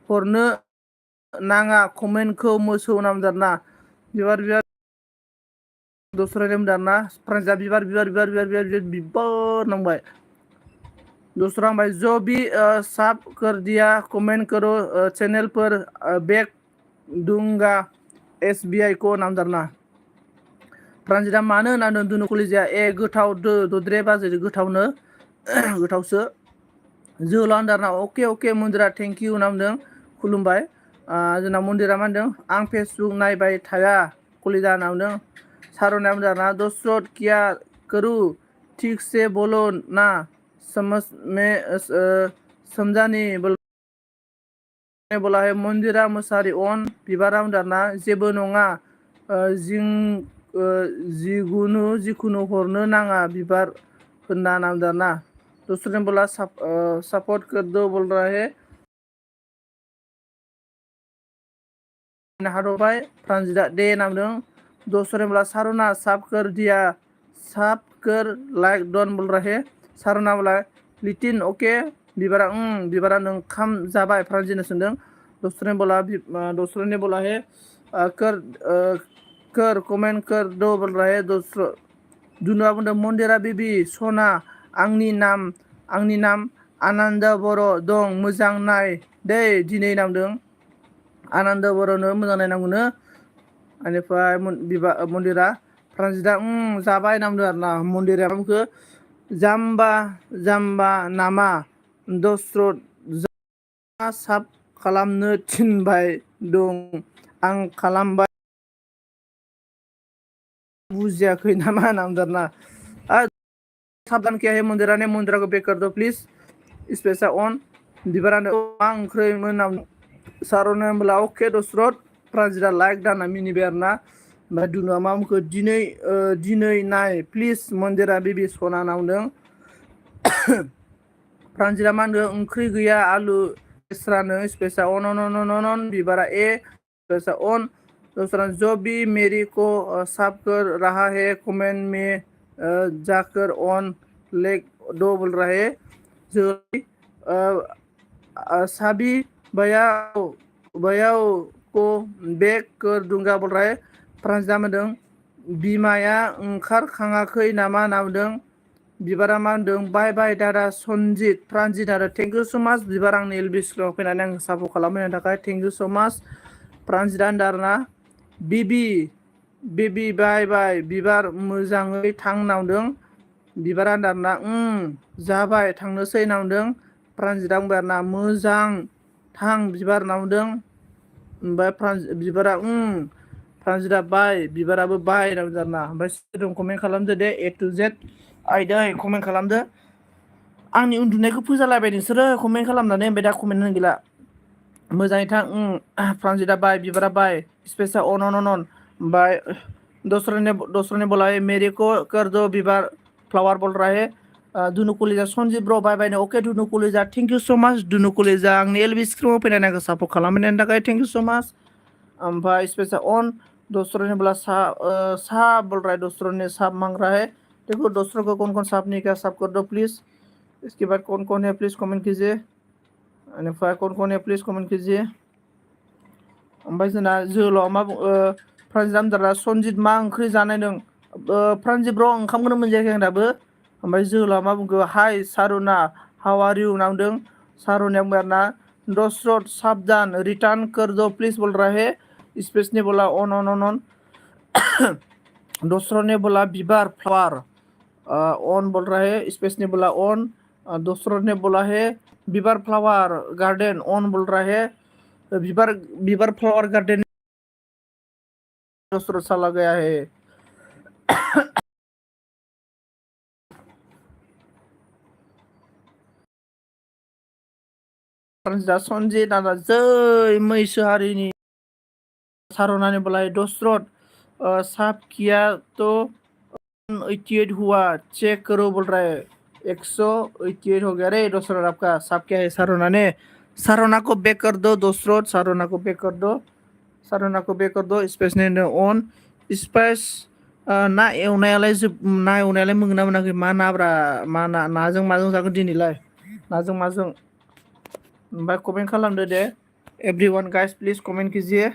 हरनो नाङा कमेन्टखौ मोसौ नामदारना बिबार बिबार दसरा नेम दाना प्रानजितआ बिबार बिबार बिबार बिबार बिबार बिबार नांबाय दूसरा भाई जो भी साफ कर दिया कमेंट करो चैनल पर बैक दूंगा SBI को नामदारना प्रानजितआ मानो होननानै दुनु कलेजाया गोथाव दद्रे बाजै गोथावनो गोथावसो जोहोलाव होनदारना अके मन्दिरा थेंक इउ नामदों खुलुमबाय जोंना मन्दिरा मा होनदों आं फेसबुक नायबाय थाया कलेजा नामदों सारनाया होनदारना दसरत क्या करूँ ठीक से बोलो ना समझ में समझानी बोला है मन्दिरा मोसाहारि अन बिबारा होनदारना जेबो नङा जिखुनु हरनो नाङा बिबार होनना नामदारना दूसरे बोला सपोर्ट कर दो बोल रहा है हादरबाय प्रानजितआ दे नामदों दूसरे बोला सारुना साफ कर दिया साफ कर लाइक डन बोल रहा है सारुना बोला लिटिन ओके बिबारा नों ओंखाम जाबाय प्रानजितनो सोंदों दूसरे बोला है कर कमेंट कर दो बोल रहा है दुनुआ बुंदों मन्दिरा बिबि सना आंनि नाम आनन्द बर' दं मोजां नाय दै दिनै नामदों आनन्द बर'नो मोजां नायनांगौनो बेनिफ्राय मन्दिरा प्रानजितआ जाबाय नामदों आरो ना मन्दिरा बुंखो जाम्बा नामा दसरत साब खालामनो थिनबाय दं आं खालामबाय बुजियाखै नामा नामदारना साबधान किया है मंदिरा को बेक कर दो प्लीज स्पेसा ऑन बिबारानो मा ओंख्रिमोन नाम सारनो होनब्ला अके दसरत प्रानजितआ लाइक दाना मिनिबाय आरोना ओमफ्राय दुनुआ मा बुंखो दिनै नाय प्लिज मन्दिरा बिबि सना नामदों प्रानजितआ मा होनदों ओंख्रि गैया आलु लेस्रानो स्पेसा अन बिबारा स्पेसा अन दूसरा जो भी मेरी को साफ कर रहा है कमेंट में जाकर ऑन लेग दो बोल रहा है जो सभी भैया को बेक कर दूंगा बोल रहा है प्रानजितआ होनदों बिमाया ओंखारखाङाखै नामा नामदों बिबारा मा होनदों बाय बाय दादा सनजित प्रानजित आरो थेंक इउ स' माच बिबार आंनि LB स्कुलाव फैनानै आं सापर्ट खालामनायनि थाखाय थेंक इउ स' माच प्रानजितआ होनदारना बेबि बाय बाय बिबार मोजाङै थां नामदों बिबारा होनदारना जाबाय थांनोसै नामदों प्रान्जिता बुंबाय आरोना मोजां थां बिबार होनना बुंदों ओमफ्राय बिबारा प्रान्जिता बाय बिबाराबो बाय होनना बुंदों आरोना ओमफ्राय सोरदों कमेन्ट खालामदो दे A to Z आयदै कमेन्ट खालामदो आंनि उन्दुनायखौ फोजालायबाय नोंसोरो कमेन्ट खालामनानै ओमफ्राय दा कमेन्ट होनो गैला मोजाङै थां प्रान्जिता बाय बिबारा बाय स्पेसा अन अन अन अन ओमफ्राय दूसरे ने बोला है मेरे को कर दो बिबार फ्लावर बोल रहा है दुनु कलिजा सन्जिब ब्र बाय बाय ओके दुनु कलिजा थेंक इउ सो माच दुनु कलिजा आंनि एलबि स्क्रिमाव फैनानै आंखौ सापर्ट खालामनायनि थाखाय थेंक इउ सो माच ओमफ्राय स्पेसा अन दूसरे ने बोला साहब बोल रहा है दूसरों ने साहब मांग रहा है देखो दूसरों को कौन कौन साहब नहीं क्या साहब कर दो प्लीज इसके बाद कौन कौन है प्लीज कमेंट कीजिए कौन कौन है प्लीज कमेंट कीजिए ओमफ्राय जोंना जोहोलाव मा प्रान्जिता बुंदों सन्जित मा ओंख्रि जानाय नों प्रान्जित ब्र ओंखामखौनो मोनजायाखै आं दाबो ओमफ्राय जोहोलाव मा बुंखो हाय सारुना हाउ आर इउ होनना बुंदों सारुनाया बुंबाय आरोना दशरथ साबधान रिटार्न कर दो प्लीज बोल रहा है स्पेस ने बोला ऑन ऑन ऑन ऑन दूसरों ने बोला बिबार फ्लावर ऑन बोल रहा है स्पेस ने बोला ऑन दूसरों ने बोला है बिबार फ्लावर गार्डन ऑन बोल रहा है बिबार फ्लावर गार्डन दूसरों चला गया है प्रान्जिता सन्जित आदा जै मैसो हारिनि सारुना ने बोला है दशरथ साहब किया तो 188 हुआ चेक करो बोल रहा है 188 हो गया रे दशरथ आपका साहब क्या है सारुना ने सारुना को बैक कर दो दशरथ सारुना को बैक कर दो स्पेस ने अन स्पेस ना एवनायालाय मोनगोना मोनाखै मा नाब्रा मा नाजों माजों जागोन दिनैलाय नाजों माजों ओमफ्राय कमेन्ट खालामदो दे एवरीवन गाइस प्लीज कमेंट कीजिए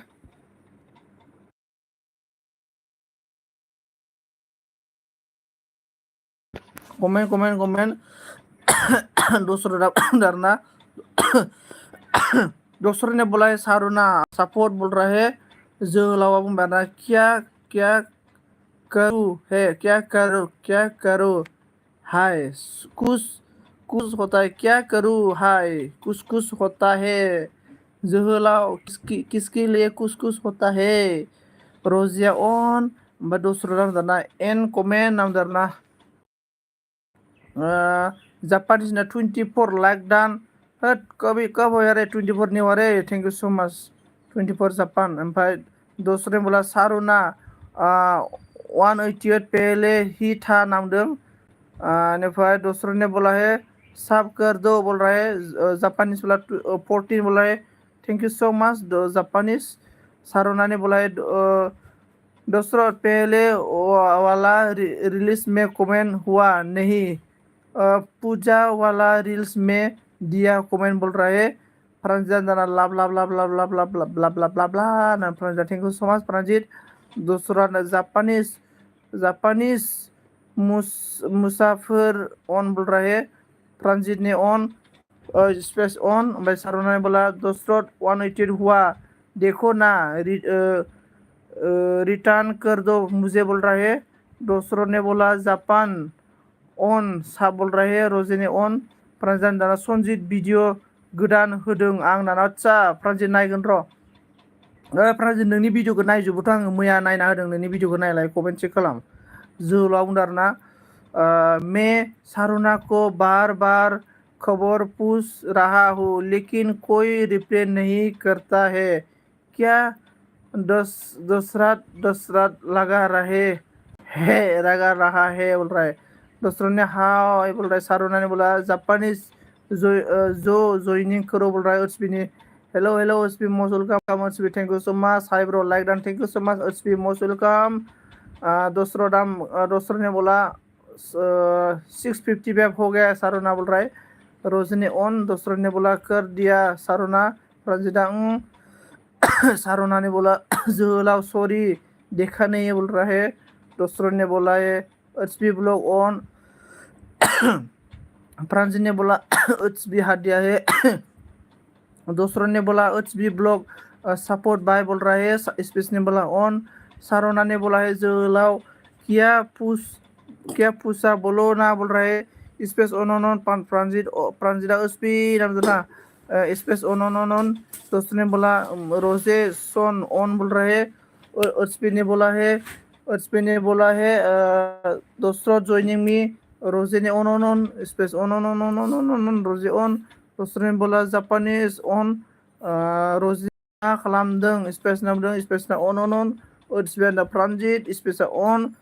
कमेंट दूसरा डरना दूसरे ने बोला है सारुना सपोर्ट बोल रहा है जोहलावा बुंबाय ना क्या करूँ हाय कुछ होता है क्या करूँ हाय कुछ होता है जोहलाव किसके लिए कुछ होता है रोजिया ऑन ओमफ्राय दूसरा नाम दाना एन कमेन्ट नाम दाना जापानीज ना 24 लाइक डान कब हो यार 24 नहीं हो रहे thank you so much 24 Japan ओमफ्राय दूसरे बोला सारुना 188 पहले ही था नामदों ओमफ्राय दूसरे ने बोला है सब कर दो बोल रहा है जापानीज बोला 14 बोला है thank you so much Japanese Saruna ने बोला है दूसरा पहले वाला रिलीज में कमेंट हुआ नहीं पूजा वाला रील्स में दिया कमेंट बोल रहा है प्रान्जिता दाना लाभ ना प्रान्जिता thank you so much Pranjit दूसरा जापानीज मुसाफिर ऑन बोल रहा है प्रान्जित ने ऑन स्पेस ऑन ओमफ्राय सारुना ने बोला दशरथ 188 हुआ देखो ना रिटर्न कर दो मुझे बोल रहा है दूसरों ने बोला जापान ऑन सा बोल रहा है रोजे ने ऑन प्रान्जिता दाना सन्जित भिडिअ गोदान होदों आं दाना आदसा प्रान्जित नायगोन र' प्रान्जित नोंनि भिडिअखौ नायजोबोथ' आङो मैया नायना होदों नोंनि भिडिअखौ नायलाय कमेन्ट चेक खालाम जोहोलाव बुंदों आरोना मैं सारुना को बार बार खबर पूछ रहा हूँ लेकिन कोई रिप्लाई नहीं करता है क्या दशरथ लगा रहा है बोल रहा है दूसरों ने हाय बोल रहा है सारुना ने बोला जापानीज जो ज्वाइनिंग करो बोल रहा है उर्सबी ने हेलो उर्सबी मोस्ट वेलकम उर्सबी thank you so much hi bro like done thank you so much उर्सबी मोस्ट वेलकम दूसरों ने बोला 650 बैक हो गया सारुना बोल रहा है रोजी ने ऑन दूसरों ने बोला कर दिया सारुना प्रान्जिता सारुना ने बोला जोहलाव सॉरी देखा नहीं है बोल रहा है दूसरों ने बोला है उर्सबी ब्लॉग ऑन प्रान्जित ने बोला उर्सबी हादिया है दूसरों ने बोला उर्सबी ब्लॉग सपोर्ट बाय बोल रहा है स्पेस ने बोला ऑन सारुना ने बोला है जोहलाव क्या पूछा बोलो ना बोल रहा है स्पेस ऑन ऑन ऑन प्रांजिदा स्पी नाम देना स्पेस ऑन दोस्तों ने बोला रोजे सोन ऑन बोल रहा है और उर्सपी ने बोला है दोस्तों ज्वाइनिंग मी रोजे ने ऑन स्पेस ऑन रोजे ऑन दोस्तों ने बोला जापानीज ऑन रोजे मा खालामदों स्पेस नामदों स्पेस ना ऑन उर्सपी ना प्रांजित स्पेस ऑन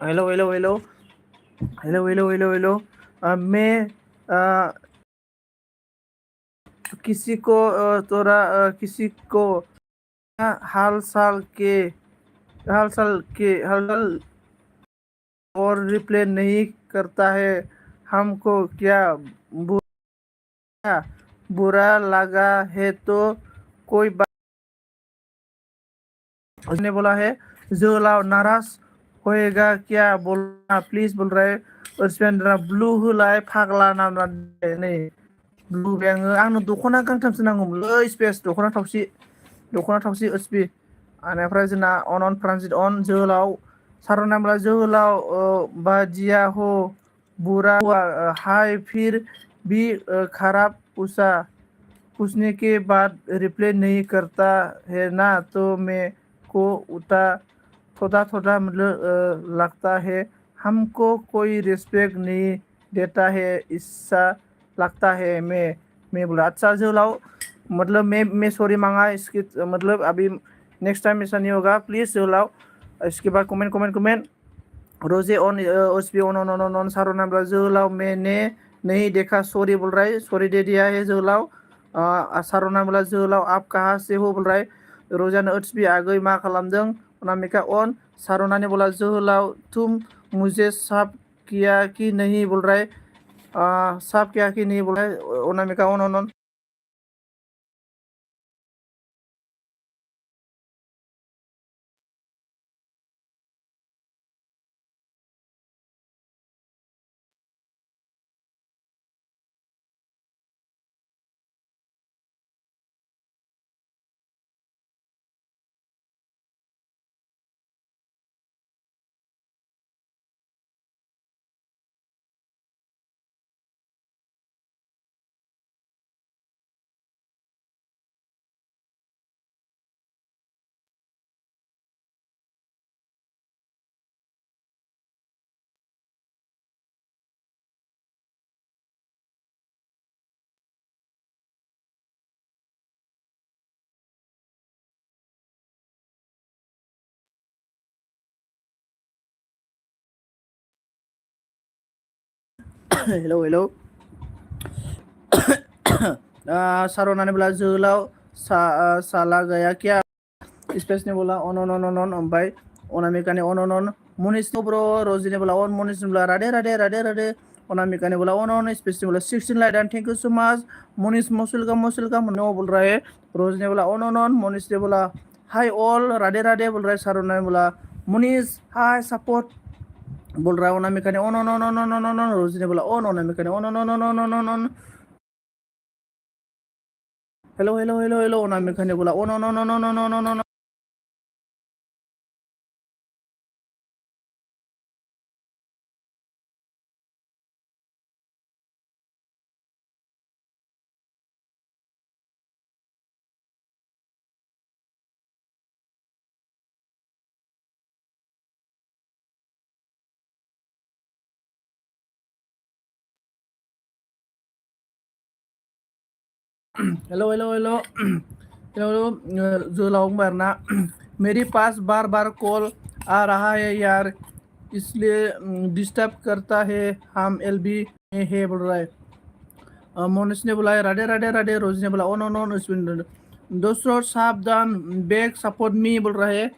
हेलो मैं किसी को किसी को हाल हाल और रिप्ले नहीं करता है हमको क्या बुरा लगा है तो कोई बात उसने बोला है जोलाव नाराज होएगा क्या बोलना प्लीज बोल रहा है उसमें ब्लू होलाय फाग्ला नाम नहीं ब्लू बे आंनो दख'ना गांथामसो नांगौमोनलै स्पेस दख'ना थावसि ओसपि बेनिफ्राय जोंना अन ट्रान्जिट अन जोहोलाव सार नामला जोहोलाव बादिया हो बुरा हुआ हाय फिर भी खराब पूछने के बाद रिप्लाई नहीं करता है ना तो मैं को उता थोड़ा मतलब लगता है हमको कोई रिस्पेक्ट नहीं देता है ऐसा लगता है मैं बोला अच्छा जोलाव मतलब मैं सॉरी मांगा इसके मतलब अभी नेक्स्ट टाइम ऐसा नहीं होगा प्लीज जोलाव इसके बाद कमेंट रोजे ऑन एसपी ऑन सारो नाम जोलाव मैंने नहीं देखा सॉरी बोल रहा है सॉरी दे दिया है जोलाव सारो नाम बोला जोलाव आप कहाँ से हो बोल रहा है रोजान एसपी आगै मा खालामदों अनामिका ऑन सारोना ने बोला जोलाव तुम मुझे साफ किया कि नहीं बोल रहा है साफ किया कि नहीं बोल रहा है अनामिका ऑन हेलो सारोना ने बोला जोलाव साला गया क्या स्पेस ने बोला ऑन ओमफ्राय अनामिका ने ऑन मनीष ने ब्रो रोजी ने बोला ऑन मनीष ने बोला राधे अनामिका ने बोला ऑन स्पेस ने बोला 16 light and thank you so much Manish मोसुलका नो बोल रहा है रोज ने बोला ऑन मनीष ने बोला हाय ऑल राधे बोल रहा है सारोना ने बोला मनीष हाय सपोर्ट बोल रहा है अनामिका ने ऑन रोजी ने बोला ऑन अनामिका ने ऑन हेलो अनामिका ने बोला ऑन हेलो जोलाव मरना मेरे पास बार कॉल आ रहा है यार इसलिए डिस्टर्ब करता है हम एलबी में है बोल रहा है मोनिश ने बोला है राधे रोज ने बोला ऑन दोस्तों सावधान बैक सपोर्ट मी बोल रहा है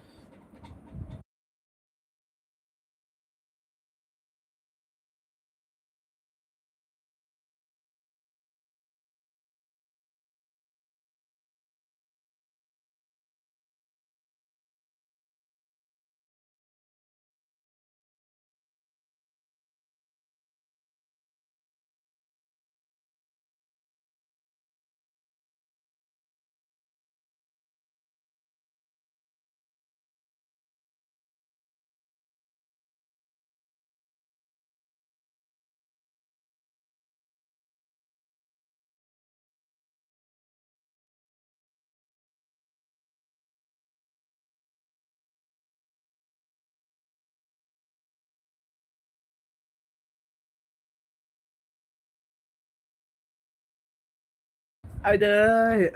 आइदे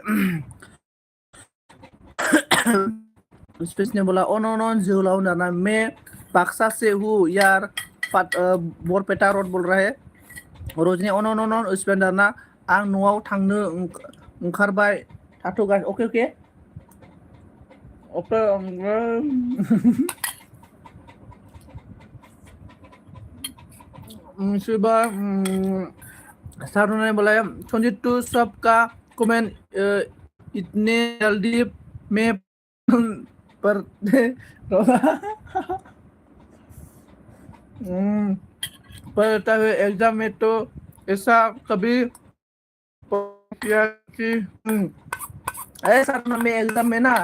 स्पेस ने बोला ऑन ऑन ऑन जोलाव ना मैं बाक्सा से हूँ यार बरपेटा रोड बोल रहा है रोज ने on on on on Spain ना आं न'आव थांनो ओंखारबाय थाथ'गा ओके ओके ओके सिबा सारुना ने बोला संजीत तू सबका कमेंट इतने जल्दी में पढ़ते पढ़ता है एग्जाम में तो ऐसा कभी किया कि ऐसा मैं एग्जाम में ना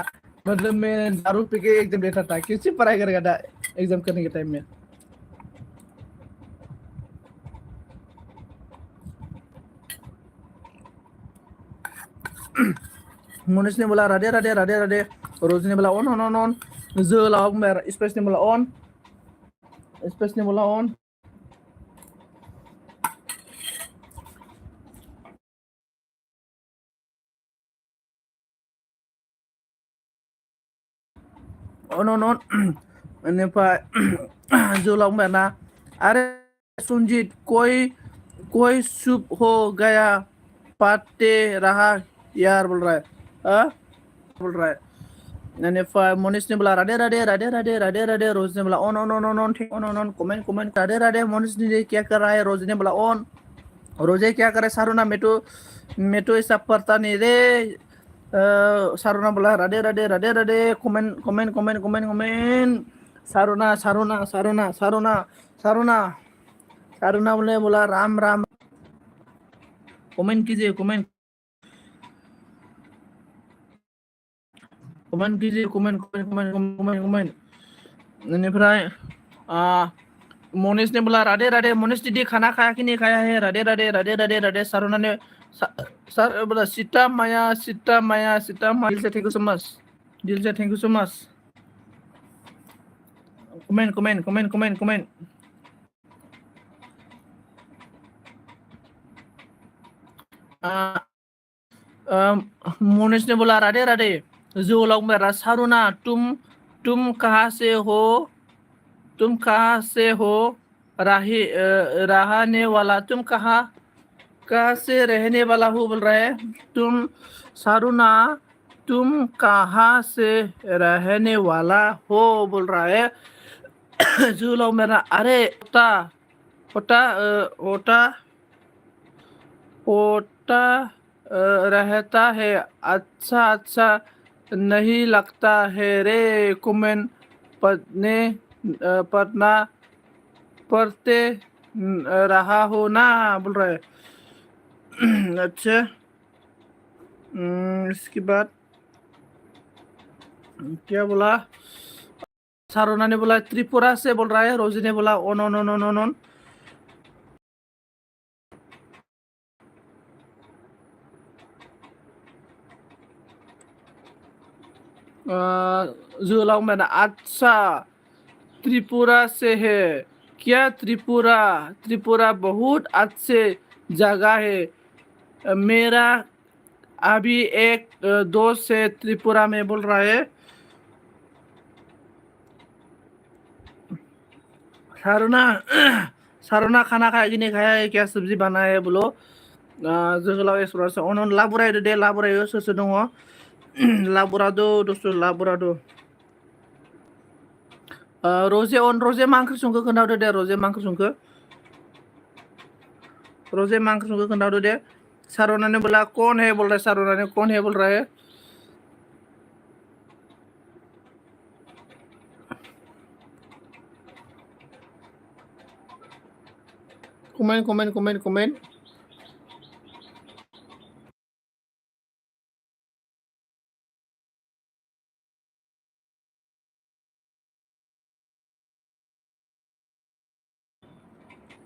मतलब मैं दारू पी के एग्जाम देता था किसी पढ़ाई करेगा था एग्जाम करने के टाइम में मोनिश ने बोला राधे राधे राधे राधे रोज ने बोला ऑन ऑन ऑन ऑन जोलाव मेरा स्पेस ने बोला ऑन स्पेस ने बोला ऑन ऑन ऑन ऑन बेनिफ्राय जोलाव मेरा अरे सुनजीत कोई चुप हो गया पाते रहा यार बोल रहा है बोल रहा है बेनिफ्राय मोनिश ने बोला राधे राधे राधे राधे राधे राधे रोज ने बोला on on on on on on on comment comment Radhe Radhe Monish ने क्या कर रहा है रोज ने बोला ऑन रोजे क्या करे सारुना मैं तो ऐसा पढ़ता नहीं रे सारुना बोला Radhe Radhe Radhe Radhe comment comment comment comment comment Saruna Saruna Saruna Saruna Saruna Saruna बोला राम राम कमेंट कीजिए कमेंट कमेंट कीजिए comment comment comment comment comment बेनिफ्राय मोनिश ने बोला राधे राधे मोनिश दीदी खाना खाया कि नहीं खाया है राधे राधे राधे राधे राधे सारुना ने सर बोला सीता माया दिल से थैंक यू सो मच दिल से thank you so much comment comment comment comment comment Monish ने बोला राधे राधे जोलाव मेरा सारुना तुम कहाँ से हो रहने वाला तुम कहाँ से रहने वाला हो बोल रहा है तुम सारुना तुम कहाँ से रहने वाला हो बोल रहा है जोलाव मेरा अरे होता रहता है अच्छा नहीं लगता है रे कमेंट पढ़ते रहा हो ना बोल रहा है अच्छा इसके बाद क्या बोला सारुना ने बोला त्रिपुरा से बोल रहा है रोजी ने बोला on on on on on on जोलाव मैंने अच्छा त्रिपुरा से है क्या त्रिपुरा बहुत अच्छे जगह है मेरा अभी एक दोस्त से त्रिपुरा में बोल रहा है सारुना खाना खाया कि नहीं खाया है क्या सब्जी बनाया है बोलो जोलाव एक्सप्रेस से अन लाबोराय दे लाबोराय सोर दङ लाबोरादो दस लाबोरादो रोजे मा ओंख्रि संखो खोन्थाहरदो दे रोजे मा ओंख्रि संखो खोन्थाहरदो दे सारुना ने बोला कौन है बोल रहा है सारुना ने कौन है बोल रहा है comment comment comment comment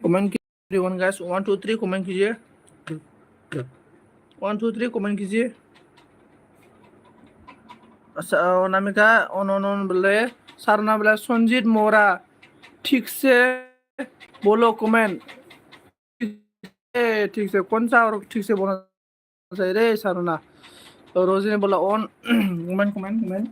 comment कीजिए 1 गाइस 1 2 3 कमेंट कीजिए 1 2 3 कमेंट कीजिए अनामिका ऑन बोले सारुना बोला संजीत मोरा ठीक से बोलो कमेंट ठीक से कौन सा और ठीक से बोलो जायो रे सारुना रजनी बोला अन comment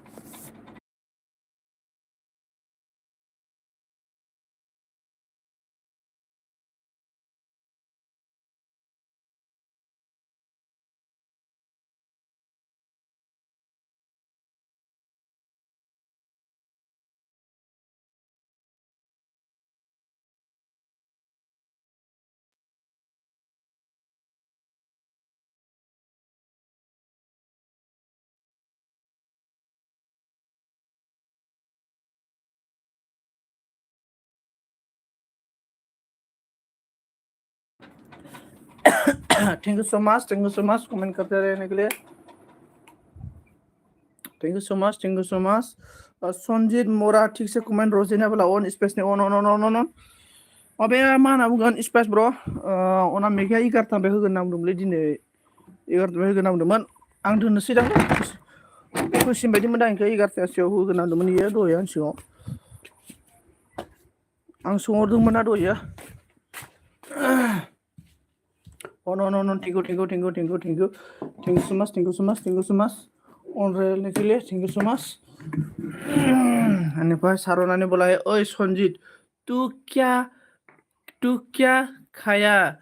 thank you so much comment करते रहने के लिए thank you so much Sanjeet मोरा ठीक से कमेंट रोजिना बोला अन स्पेस ने अन अबे मा होनना बुंगोन स्पेस ब्र अना मेघा 11 बे होगोन नांदोंमोनलै दिनै 11 बे होगोन नांदोंमोन आं दोननोसै दां होसिन बायदि मोनदां इखो 11 सोआव होगोन नांदोंमोन इयो दहाय आं सिगाङाव आं सोंहरदोंमोन ना दहायो अन thank you so much on रहने के लिए थैंक यू सो मच अनिफ्राय सारना ने बोला है ओए संजीत तू क्या खाया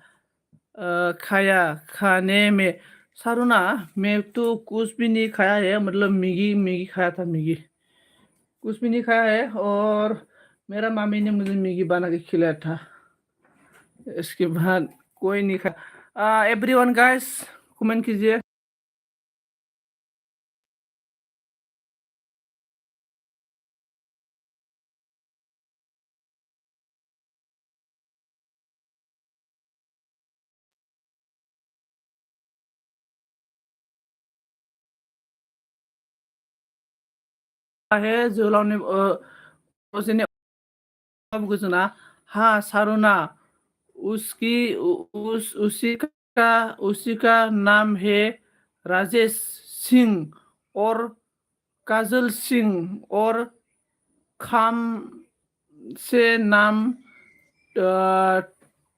खाने में सारुना मैं तो कुछ भी नहीं खाया है मतलब मैगी खाया था मैगी कुछ भी नहीं खाया है और मेरा मामी ने मुझे मैगी बना के खिलाया था इसके बाद कोई नहीं खाया एवरीवन गाइस कमेंट कीजिए है जोलावने रजनी गुजना हाँ सारुना उसी का नाम है राजेश सिंह और काजल सिंह और खाम से नाम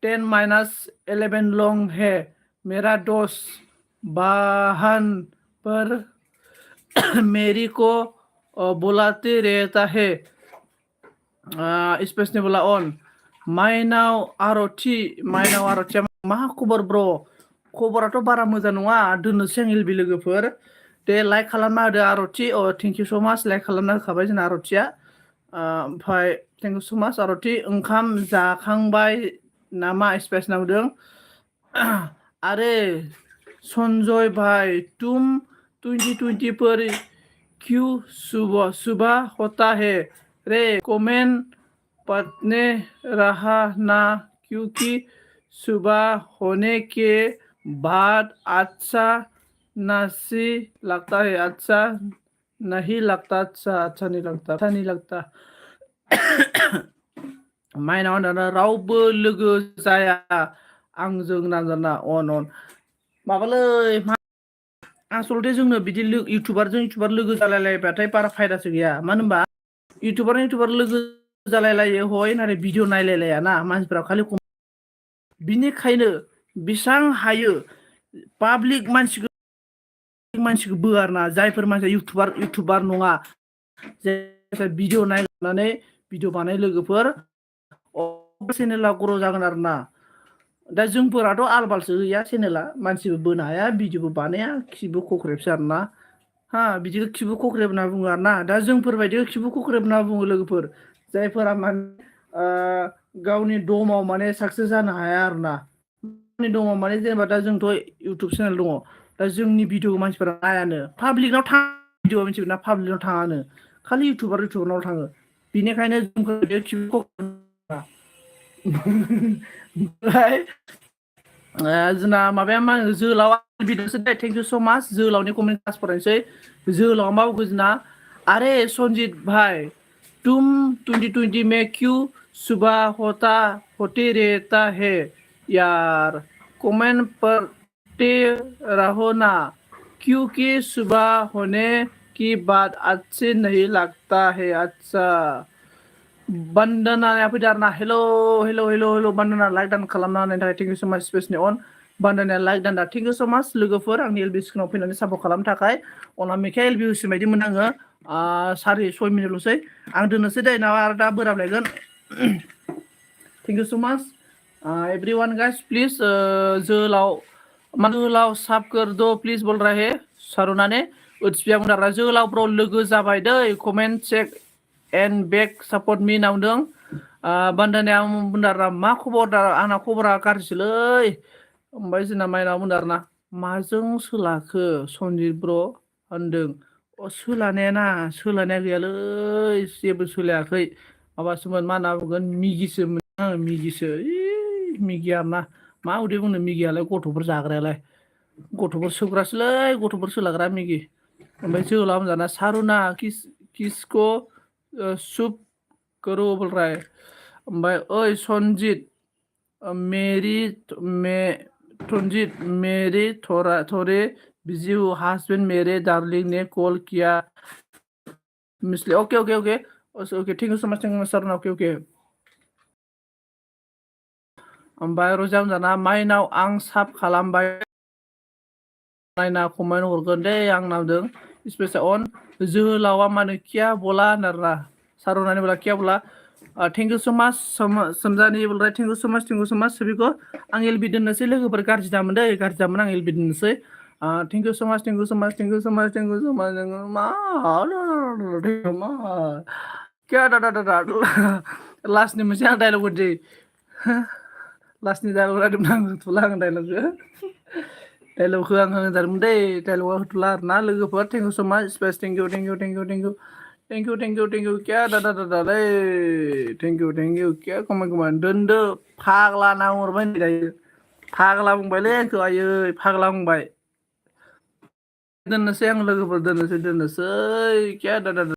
10-11 लॉन्ग है मेरा दोस्त बहन पर मेरी को बुलाते रहता है स्पेसनि बोला अन माइनाव आरथिया मा खबर ब्र खबराथ' बारा मोजां नङा दोननोसै आं एलबि लोगोफोर दे लाइक खालामना होदो आरथि थेंक यू सो माच लाइक खालामना होखाबाय जोंना आरथिया ओमफ्राय थेंक यू सो माच आरथि ओंखाम जाखांबाय नामा स्पेस नांदों अरे संजय भाई तुम 2020 पर क्यों सुबह होता है रे कमेंट पढ़ने रहा ना क्योंकि सुबह होने के बाद अच्छा नहीं लगता है अच्छा नहीं लगता माइनाव दाना रावबो लोगो जाया आंजों नांगोना अन माबालै आसलथे जोंनो बिदि इउटुबार लोगो जालायलायबाथाय बारा फायदासो गैया मानो होनबा इउटुबार लोगो जालायलायो हय नाथाय भिडिअ नायलायलाया ना मानसिफोरा खालि बिनिखायनो बेसां हायो पाब्लिक मानसिखौ बो आरोना जायफोर मानसिया इउटुबार नङा जाय भिडिअ नायनानै भिडिअ बानाय लोगोफोर चेनेला ग्र' जागोन आरोना दा जोंफोराथ' आलबालसो गैया चेनेला मानसिबो बोनो हाया भिडिअबो बानाया खिबु खख्रेबसो आरोना हा बिदिखौ खिबु खख्रेब होनना बुङो आरोना दा जोंफोरबायदिखौ खिबु खख्रेब होनना बुङो लोगोफोर जायफोरा माने गावनि दमाव माने साक्सेस जानो हाया आरोना गावनि दमाव माने जेनेबा दा जोंथ' इउटुब चेनेल दङ दा जोंनि भिडिअ मानसिफोरा नायानो पाब्लिकनाव भिडिअ मानसिफोरना पाब्लिकनाव थाङानो खालि इउटुबारनाव थाङो बिनिखायनो जोंफोर खिबु ओमफ्राय जोंना माबाया मा होनो जोहोलाव भिडिअसो दे थेंक यू सो माच जोहोलावनि कमेन्ट क्लास फरायनोसै जोहोलाव मा बुङो जोंना अरे संजीत भाई तुम 2020 में क्यों सुबह होते रहता है यार कमेंट पढ़ते रहो ना क्योंकि सुबह होने की बात अच्छे नहीं लगता है अच्छा बन्दना फैदो आरोना हेल' बन्दना लाइक दान खालामना होनायनि थाखाय थेंक इउ सो माच स्पेसनि अन बान्दानाया लाइक दान्दा थेंक इउ स' माच लोगोफोर आंनि एलबि स्क्रिनाव फैनानै सापर्ट खालामनो थाखाय अनामिका एलबि होसिन बायदिमोन आङो 6 मिनिटल'सै आं दोननोसै दे ना आरो दा बोराबलायगोन थेंक इउ स' माच एवरीवन गाइस प्लीज जोहोलाव साबकर दो प्लीज बोल रहा है सारुना ने उत्सपिया बुंदारा जोहोलाव ब्र लोगो जाबाय दै comment check and back support me नावदों बान्दानाया बुंदारा मा खबर आंना खबरा गाज्रिसोलै ओमफ्राय जोंना माइनाव बुंदारा माजों सोलाखो सन्जित ब्र होनदों सोलानाया गैयालै जेबो सोलायाखै माबासोमोन मा होनना बुंगोन मिगिसो मिगि आरोना मा उदै बुंनो मिगियालाय गथ'फोर जाग्रायालाय गथ'फोर सोग्रासोलै गथ'फोर सोलाग्रा मिगि ओमफ्राय जोहोलाव बुंदारा सारुना किसको सुप करो बोल रहा है ओमफ्राय ओइ सन्जित मेरी थोड़े बिजी हूँ हस्बैंड मेरे डार्लिंग ने कॉल किया मिसले okay thank you so much Saruna okay ओमफ्राय रजा बुंदारा माइनाव आं साब खालामबाय नायना कमेन्ट हरगोन दे आं नावदों स्पेस अन जोहोलावा मानो किया बोला होनदारा सारुनानि बोला किया बोला थेंक इउ स' माच सोमजानि बोल रहा थेंक इउ स' माच सबिखौ आं एलबि दोननोसै लोगोफोर गाज्रि दामोन आं एलबि दोननोसै थेंक इउ स' माच क्या दादा लास्टनि मोनसे आं डायलग होनसै लास्टनि डायलग रायदोंमोन आं होथ'ला आं डायलगखौ आं होनजादोंमोन दै डायलगा होथ'ला आरोना लोगोफोर थेंक इउ स' माच स्पेस थेंक इउ क्या दादालै थेंक इउ क्या कमेन्ट दोनदो फाग्ला नाहरबाय नै दायो फाग्ला बुंबायलै आंखौ आयै फाग्ला बुंबाय दोननोसै आं लोगोफोर दोननोसै क्या दादा